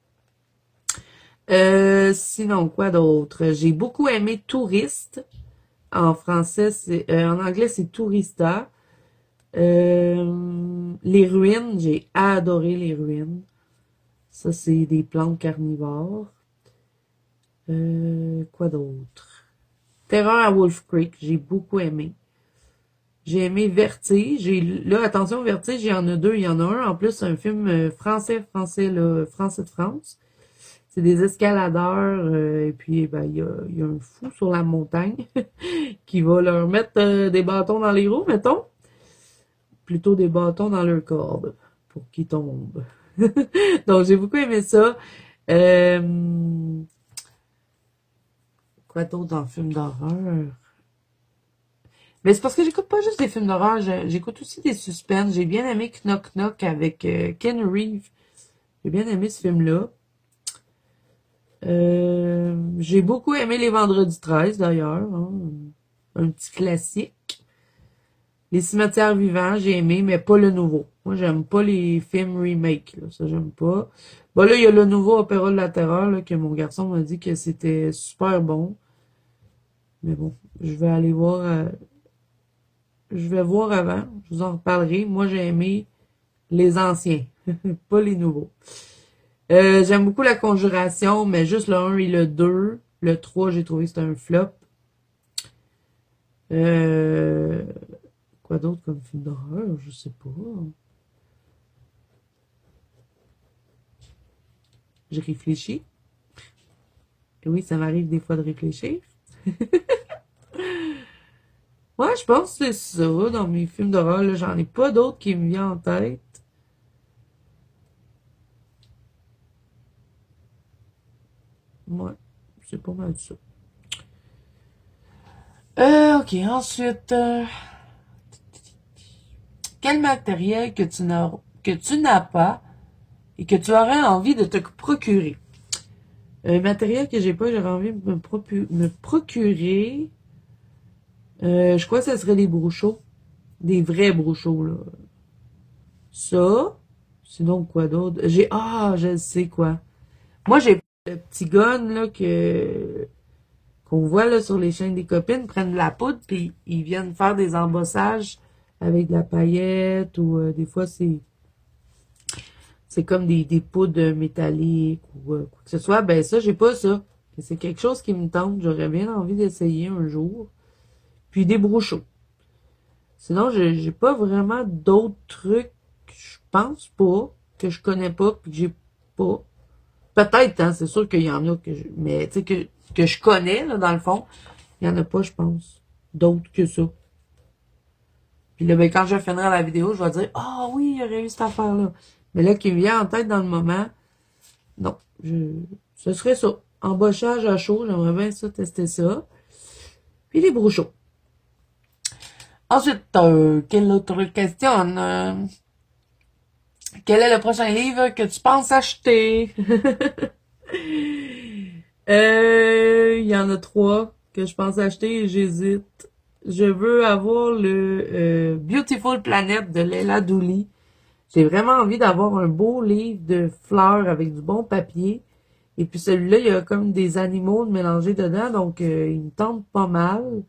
Sinon, quoi d'autre? J'ai beaucoup aimé Touriste. En français, en anglais, c'est Tourista. Les ruines, j'ai adoré les ruines. Ça, c'est des plantes carnivores. Quoi d'autre? Terreur à Wolf Creek, j'ai beaucoup aimé. J'ai aimé Vertige. Là, attention, Vertige, il y en a deux. Il y en a un, en plus, c'est un film français, là, français de France. C'est des escaladeurs, et puis, ben, il y a un fou sur la montagne qui va leur mettre des bâtons dans les roues, mettons. Plutôt des bâtons dans leur corde pour qu'ils tombent. Donc, j'ai beaucoup aimé ça. Quoi d'autre dans le film d'horreur? Mais c'est parce que j'écoute pas juste des films d'horreur, j'écoute aussi des suspens. J'ai bien aimé Knock Knock avec Ken Reeves. J'ai bien aimé ce film-là. J'ai beaucoup aimé Les Vendredis 13, d'ailleurs. Hein. Un petit classique. Les Cimetières Vivants, j'ai aimé, mais pas le nouveau. Moi, j'aime pas les films remake. Là. Ça, j'aime pas. Bon, là, il y a le nouveau Opéra de la Terreur, là, que mon garçon m'a dit que c'était super bon. Mais bon, je vais aller voir... je vais voir avant. Je vous en reparlerai. Moi, j'ai aimé les anciens, pas les nouveaux. J'aime beaucoup La Conjuration, mais juste le 1 et le 2. Le 3, j'ai trouvé que c'était un flop. Quoi d'autre comme film d'horreur? Je sais pas. J'ai réfléchi. Et oui, ça m'arrive des fois de réfléchir. Ouais, je pense que c'est ça. Dans mes films d'horreur, j'en ai pas d'autres qui me viennent en tête. Ouais, c'est pas mal ça. Ok, ensuite, quel matériel que tu n'as pas et que tu aurais envie de te procurer? Un matériel que j'ai pas, j'aurais envie de me procurer. Je crois que ce serait des brochots. Des vrais brochots, là. Ça. Sinon, quoi d'autre? Je sais quoi. Moi, j'ai le petit gun, là, qu'on voit, là, sur les chaînes des copines, prennent de la poudre, puis ils viennent faire des embossages avec de la paillette, ou des fois, c'est comme des poudres métalliques, ou quoi que ce soit. Ben, ça, j'ai pas ça. C'est quelque chose qui me tente. J'aurais bien envie d'essayer un jour. Puis des brochots. Sinon, j'ai pas vraiment d'autres trucs, je pense pas, que je connais pas, puis que j'ai pas. Peut-être, hein, c'est sûr qu'il y en a mais tu sais, que je connais, là, dans le fond, il y en a pas, je pense, d'autres que ça. Puis là, ben, quand je finirai la vidéo, je vais dire, ah oui, il y aurait eu cette affaire-là. Mais là, qui me vient en tête dans le moment, non, ce serait ça. Embauchage à chaud, j'aimerais bien ça, tester ça. Puis les brochots. Ensuite, quelle autre question? Quel est le prochain livre que tu penses acheter? Il y en a 3 que je pense acheter et j'hésite. Je veux avoir le Beautiful Planet de Leila Dooley. J'ai vraiment envie d'avoir un beau livre de fleurs avec du bon papier. Et puis celui-là, il y a comme des animaux mélangés dedans, donc il me tente pas mal.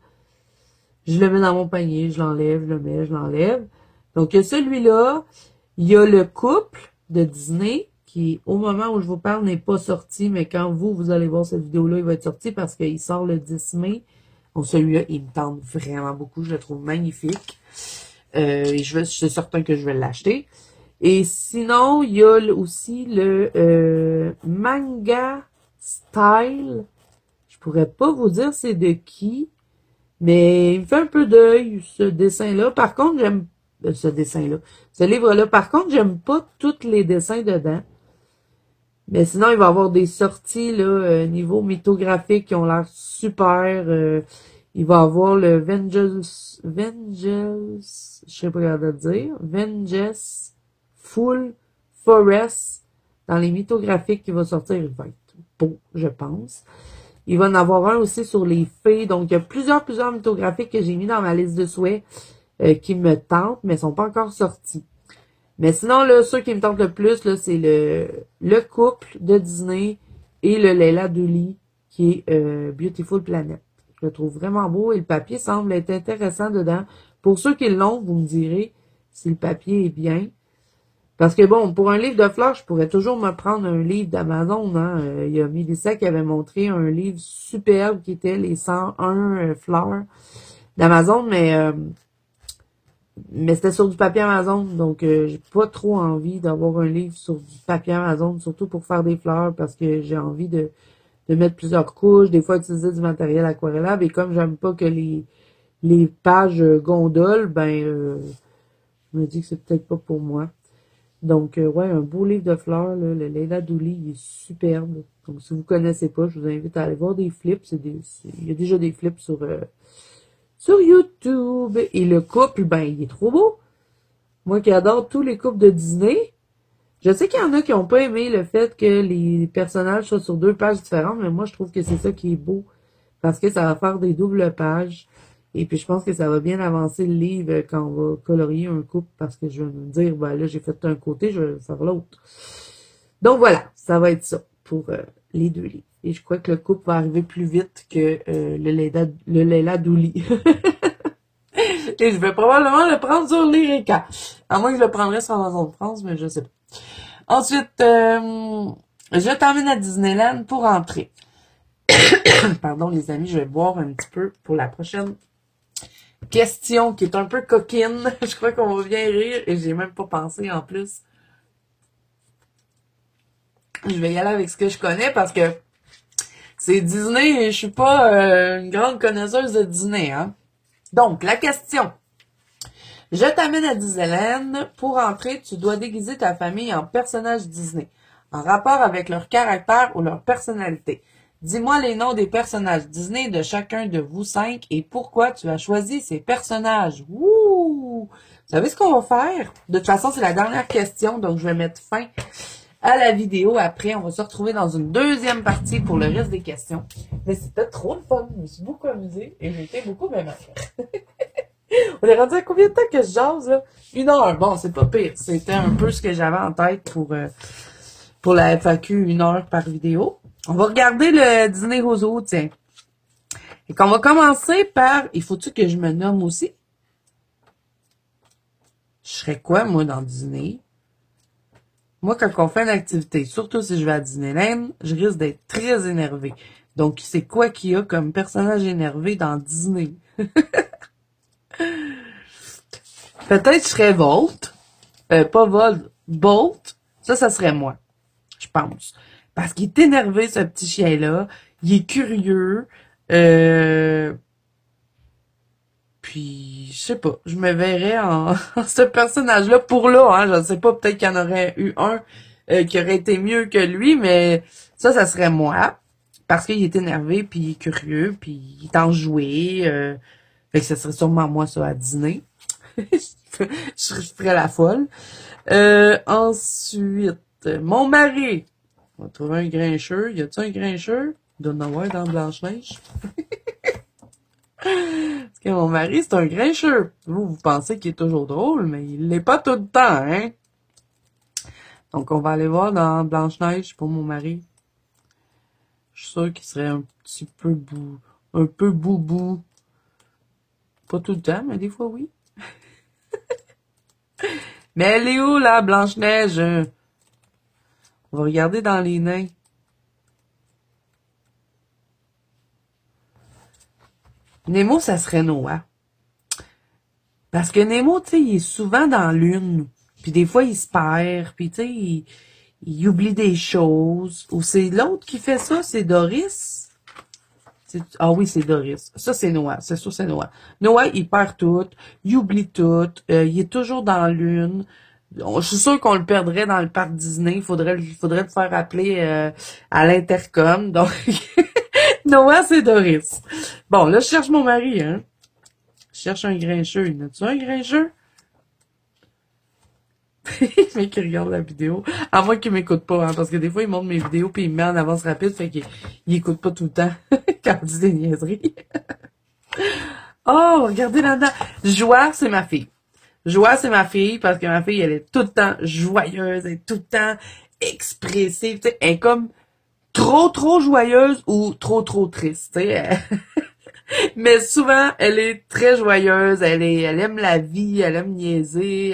Je le mets dans mon panier, je l'enlève, je le mets, je l'enlève. Donc, il y a celui-là. Il y a le couple de Disney, qui, au moment où je vous parle, n'est pas sorti, mais quand vous allez voir cette vidéo-là, il va être sorti parce qu'il sort le 10 mai. Donc, celui-là, il me tente vraiment beaucoup. Je le trouve magnifique. Et je suis certain que je vais l'acheter. Et sinon, il y a aussi le Manga Style. Je pourrais pas vous dire c'est de qui. Mais il me fait un peu d'œil, ce dessin-là. Par contre, j'aime ce dessin-là. Ce livre-là. Par contre, j'aime pas tous les dessins dedans. Mais sinon, il va y avoir des sorties là, niveau mythographique qui ont l'air super. Il va y avoir le Vengeance, je sais pas comment dire, Vengeance Full Forest dans les mythographiques qui va sortir. Il va être beau, je pense. Il va en avoir un aussi sur les fées. Donc, il y a plusieurs mythographiques que j'ai mis dans ma liste de souhaits qui me tentent, mais sont pas encore sortis. Mais sinon, là, ceux qui me tentent le plus, là, c'est le couple de Disney et le Leila Dooley, qui est Beautiful Planet. Je le trouve vraiment beau et le papier semble être intéressant dedans. Pour ceux qui l'ont, vous me direz si le papier est bien. Parce que bon, pour un livre de fleurs, je pourrais toujours me prendre un livre d'Amazon. Hein. Il y a Mélissa qui avait montré un livre superbe qui était les 101 fleurs d'Amazon, mais c'était sur du papier Amazon. Donc, j'ai pas trop envie d'avoir un livre sur du papier Amazon, surtout pour faire des fleurs, parce que j'ai envie de mettre plusieurs couches, des fois utiliser du matériel aquarellable. Et comme j'aime pas que les pages gondoles, je me dis que c'est peut-être pas pour moi. Donc, ouais, un beau livre de fleurs, là, le Leila Dooley, il est superbe. Donc, si vous connaissez pas, je vous invite à aller voir des flips. Il y a déjà des flips sur YouTube. Et le couple, il est trop beau. Moi qui adore tous les couples de Disney, Je sais qu'il y en a qui n'ont pas aimé le fait que les personnages soient sur 2 pages différentes, mais moi, je trouve que c'est ça qui est beau. Parce que ça va faire des doubles pages. Et puis, je pense que ça va bien avancer le livre quand on va colorier un couple. Parce que je vais me dire, ben là, j'ai fait un côté, je vais faire l'autre. Donc, voilà. Ça va être ça pour les 2 livres. Et je crois que le couple va arriver plus vite que le Leila Douli. Et je vais probablement le prendre sur l'Erika. À moins que je le prendrais sur Amazon de France, mais je sais pas. Ensuite, je t'emmène à Disneyland pour entrer. Pardon les amis, je vais boire un petit peu pour la prochaine question qui est un peu coquine. Je crois qu'on va bien rire et j'ai même pas pensé en plus. Je vais y aller avec ce que je connais parce que c'est Disney et je suis pas une grande connaisseuse de Disney, hein. Donc, la question. Je t'amène à Disneyland. Pour entrer, tu dois déguiser ta famille en personnage Disney, en rapport avec leur caractère ou leur personnalité. Dis-moi les noms des personnages Disney de chacun de vous 5 et pourquoi tu as choisi ces personnages. Wouh! Vous savez ce qu'on va faire? De toute façon, c'est la dernière question, donc je vais mettre fin à la vidéo. Après, on va se retrouver dans une deuxième partie pour le reste des questions. Mais c'était trop le fun. Je me suis beaucoup amusée et j'ai été beaucoup même On est rendu à combien de temps que je jase, là? 1 heure. Bon, c'est pas pire. C'était un peu ce que j'avais en tête pour la FAQ, 1 heure par vidéo. On va regarder le dîner aux eaux, tiens. Et qu'on va commencer par... Il faut-tu que je me nomme aussi? Je serais quoi, moi, dans le dîner? Moi, quand on fait une activité, surtout si je vais à Disneyland, je risque d'être très énervée. Donc, c'est quoi qu'il y a comme personnage énervé dans Disney? Peut-être je serais Volt. Pas Volt, Bolt. Ça serait moi. Je pense. Parce qu'il est énervé, ce petit chien-là. Il est curieux. Puis, je sais pas. Je me verrais en ce personnage-là pour là. Hein, je sais pas, peut-être qu'il y en aurait eu un qui aurait été mieux que lui, mais ça serait moi. Parce qu'il est énervé, puis il est curieux, puis il est enjoué. Fait que ce serait sûrement moi, ça, à dîner. Je ferais la folle. Ensuite, mon mari. On va trouver un grincheux. Y a-t-il un grincheux? Il doit en avoir dans Blanche-Neige. Parce que mon mari, c'est un grincheux. Vous pensez qu'il est toujours drôle, mais il l'est pas tout le temps, hein? Donc, on va aller voir dans Blanche-Neige pour mon mari. Je suis sûre qu'il serait un petit peu un peu boubou. Pas tout le temps, mais des fois, oui. Mais elle est où, là, Blanche-Neige? On va regarder dans les nains. Nemo, ça serait Noah. Parce que Nemo, tu sais, il est souvent dans l'une. Puis des fois, il se perd. Puis, tu sais, il oublie des choses. Ou c'est l'autre qui fait ça, c'est Doris. Ah oui, c'est Doris. Ça, c'est Noah. C'est sûr, c'est Noah. Noah, il perd tout. Il oublie tout. Il est toujours dans l'une. Je suis sûre qu'on le perdrait dans le parc Disney. Il faudrait le faire appeler à l'intercom. Donc, Noah, c'est Doris. Bon, là, je cherche mon mari, hein. Je cherche un grincheux. Y en a-tu un grincheux? Le mec qui regarde la vidéo. À moins qu'il m'écoute pas, hein, parce que des fois, il monte mes vidéos puis il me met en avance rapide, fait qu'il écoute pas tout le temps quand je dis des niaiseries. Oh, regardez là-dedans. Joie, c'est ma fille. Joie, c'est ma fille, parce que ma fille, elle est tout le temps joyeuse, elle est tout le temps expressive, tu sais, elle est comme trop joyeuse ou trop triste, tu sais. Mais souvent, elle est très joyeuse, elle aime la vie, elle aime niaiser,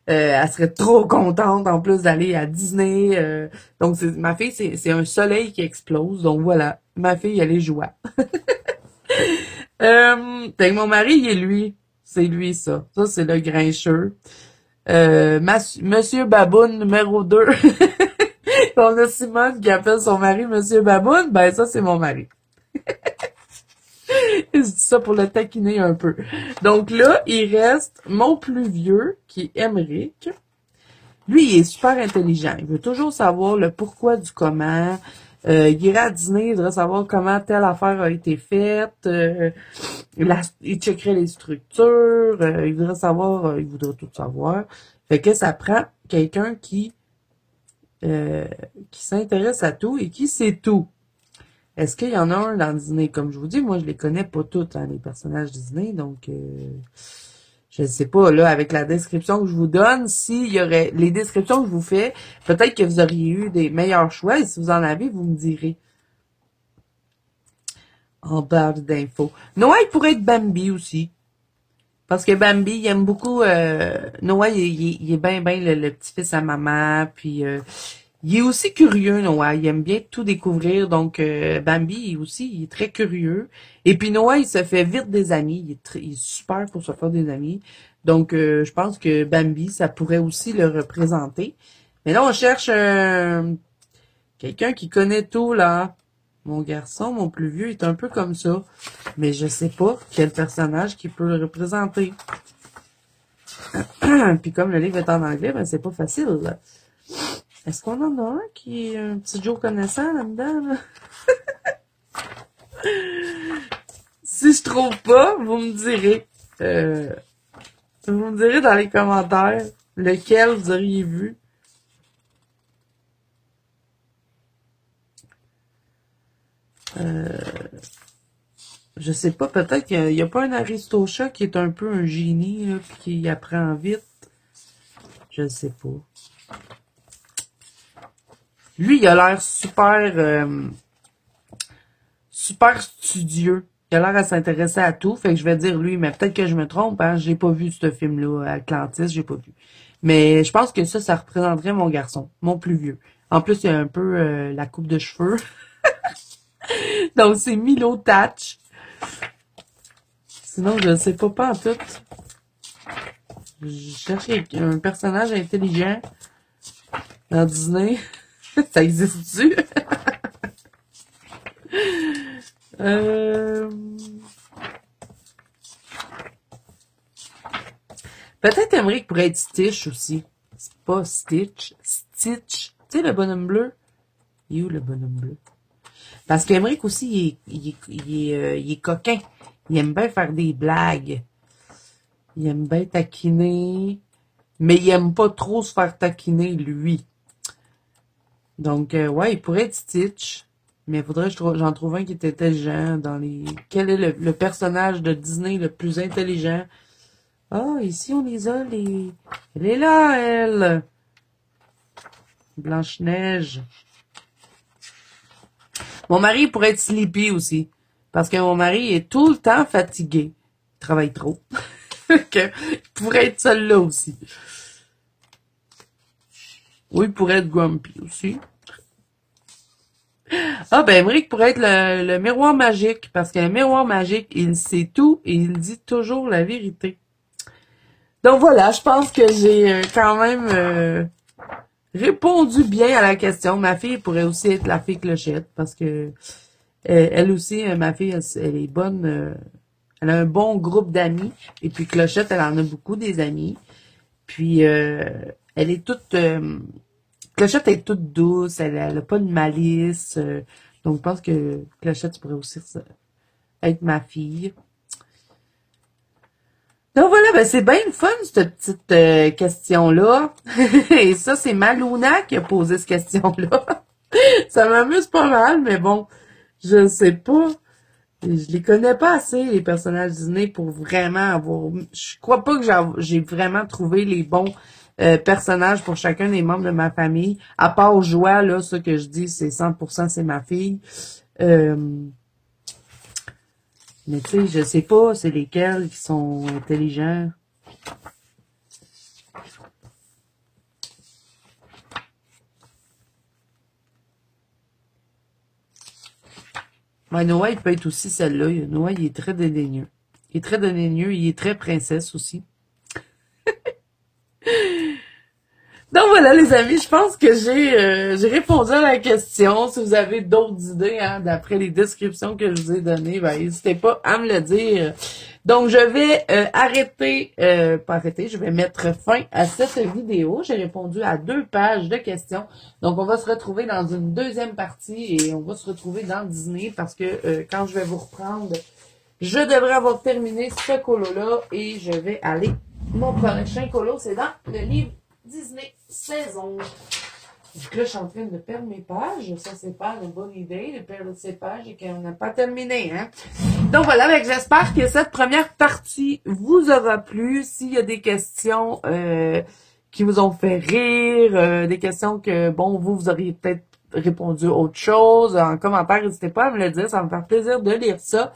elle serait trop contente en plus d'aller à Disney. Donc, ma fille, c'est un soleil qui explose, donc voilà, ma fille, elle est joie. Fait que mon mari, il est lui. C'est lui, ça. Ça, c'est le grincheux. Monsieur Baboun numéro 2. On a Simone qui appelle son mari Monsieur Baboun. Ben, ça, c'est mon mari. Je dis ça pour le taquiner un peu. Donc là, il reste mon plus vieux, qui est Emeric. Lui, il est super intelligent. Il veut toujours savoir le pourquoi du comment. Il irait à dîner, il voudrait savoir comment telle affaire a été faite. Il checkerait les structures. Il voudrait savoir, il voudrait tout savoir. Fait que ça prend quelqu'un qui euh, qui s'intéresse à tout et qui sait tout. Est-ce qu'il y en a un dans Disney? Comme je vous dis, moi, je les connais pas tous, hein, les personnages Disney, donc je ne sais pas, là, avec la description que je vous donne, s'il y aurait les descriptions que je vous fais, peut-être que vous auriez eu des meilleurs choix, et si vous en avez, vous me direz. En barre d'infos. Noah, il pourrait être Bambi aussi. Parce que Bambi, il aime beaucoup... Noah, il est bien le petit-fils à maman, puis... il est aussi curieux, Noah. Il aime bien tout découvrir. Donc, Bambi aussi, il est très curieux. Et puis, Noah, il se fait vite des amis. Il est super pour se faire des amis. Donc, je pense que Bambi, ça pourrait aussi le représenter. Mais là, on cherche quelqu'un qui connaît tout, là. Mon garçon, mon plus vieux, est un peu comme ça. Mais je sais pas quel personnage qui peut le représenter. Puis comme le livre est en anglais, ben c'est pas facile, là. Est-ce qu'on en a un qui est un petit Joe connaissant là-dedans? Là? Si je trouve pas, vous me direz. Vous me direz dans les commentaires lequel vous auriez vu. Je sais pas, peut-être qu'il y a pas un Aristochat qui est un peu un génie, là, puis qui apprend vite. Je sais pas. Lui, il a l'air super studieux. Il a l'air à s'intéresser à tout, fait que je vais dire lui, mais peut-être que je me trompe, hein, j'ai pas vu ce film-là, Atlantis, j'ai pas vu. Mais je pense que ça représenterait mon garçon, mon plus vieux. En plus, il a un peu la coupe de cheveux. Donc, c'est Milo Thatch. Sinon, je ne sais pas en tout. Je cherche un personnage intelligent dans Disney. Ça existe-tu? Peut-être Emmerich pourrait être Stitch aussi. C'est pas Stitch. Stitch. Tu sais, le bonhomme bleu? Il est où le bonhomme bleu? Parce qu'Emmerich aussi, il est coquin. Il aime bien faire des blagues. Il aime bien taquiner. Mais il aime pas trop se faire taquiner, lui. Donc, ouais, il pourrait être Stitch. Mais il faudrait que j'en trouve un qui est intelligent dans les... Quel est le personnage de Disney le plus intelligent? Ah, ici, on les a, les... Elle est là, elle! Blanche-Neige. Mon mari pourrait être Sleepy aussi. Parce que mon mari est tout le temps fatigué. Il travaille trop. Il pourrait être celle-là aussi. Oui, il pourrait être Grumpy aussi. Ah, ben, Emmerich pourrait être le miroir magique. Parce que le miroir magique, il sait tout et il dit toujours la vérité. Donc voilà, je pense que j'ai quand même répondu bien à la question. Ma fille pourrait aussi être la fée Clochette parce que elle aussi, ma fille, elle est bonne. Elle a un bon groupe d'amis. Et puis Clochette, elle en a beaucoup des amis. Puis elle est toute... Clochette est toute douce, elle a pas de malice. Donc je pense que Clochette pourrait aussi être ma fille. Donc voilà, ben c'est bien le fun, cette petite question-là. Et ça, c'est Maluna qui a posé cette question-là. Ça m'amuse pas mal, mais bon, je sais pas. Je les connais pas assez, les personnages Disney, pour vraiment avoir... Je crois pas que j'ai vraiment trouvé les bons personnages pour chacun des membres de ma famille. À part Joie, là, ça que je dis, c'est 100% c'est ma fille. Mais tu sais, je sais pas, c'est lesquels qui sont intelligents. Ouais, Noah, il peut être aussi celle-là. Noah, il est très dédaigneux. Il est très dédaigneux, il est très princesse aussi. Donc voilà les amis, je pense que j'ai répondu à la question. Si vous avez d'autres idées hein, d'après les descriptions que je vous ai données, ben n'hésitez pas à me le dire. Donc je vais pas arrêter, je vais mettre fin à cette vidéo. J'ai répondu à 2 pages de questions. Donc on va se retrouver dans une deuxième partie et on va se retrouver dans Disney parce que quand je vais vous reprendre, je devrais avoir terminé ce colo-là et je vais aller. Mon prochain colo, c'est dans le livre Disney saison. Donc là, je suis en train de perdre mes pages. Ça, c'est pas une bonne idée de perdre ses pages et qu'on n'a pas terminé, hein. Donc voilà, j'espère que cette première partie vous aura plu. S'il y a des questions qui vous ont fait rire, des questions que, bon, vous auriez peut-être répondu autre chose, en commentaire, n'hésitez pas à me le dire, ça va me faire plaisir de lire ça.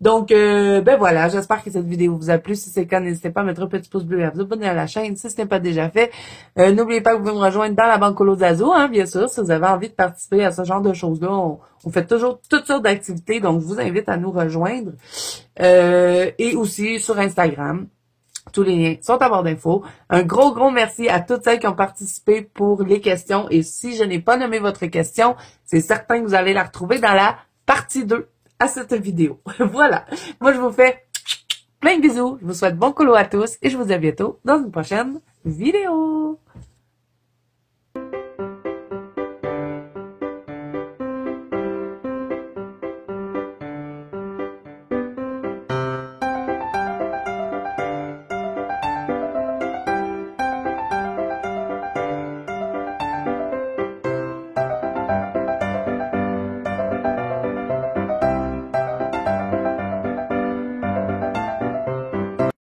Donc, ben voilà, j'espère que cette vidéo vous a plu. Si c'est le cas, n'hésitez pas à mettre un petit pouce bleu et à vous abonner à la chaîne si ce n'est pas déjà fait. N'oubliez pas que vous pouvez me rejoindre dans la banque Colo Zazo, hein, bien sûr, si vous avez envie de participer à ce genre de choses-là. On fait toujours toutes sortes d'activités, donc je vous invite à nous rejoindre. Et aussi sur Instagram. Tous les liens sont à barre d'infos. Un gros merci à toutes celles qui ont participé pour les questions. Et si je n'ai pas nommé votre question, c'est certain que vous allez la retrouver dans la partie 2 à cette vidéo. Voilà. Moi, je vous fais plein de bisous. Je vous souhaite bon colo à tous et je vous dis à bientôt dans une prochaine vidéo.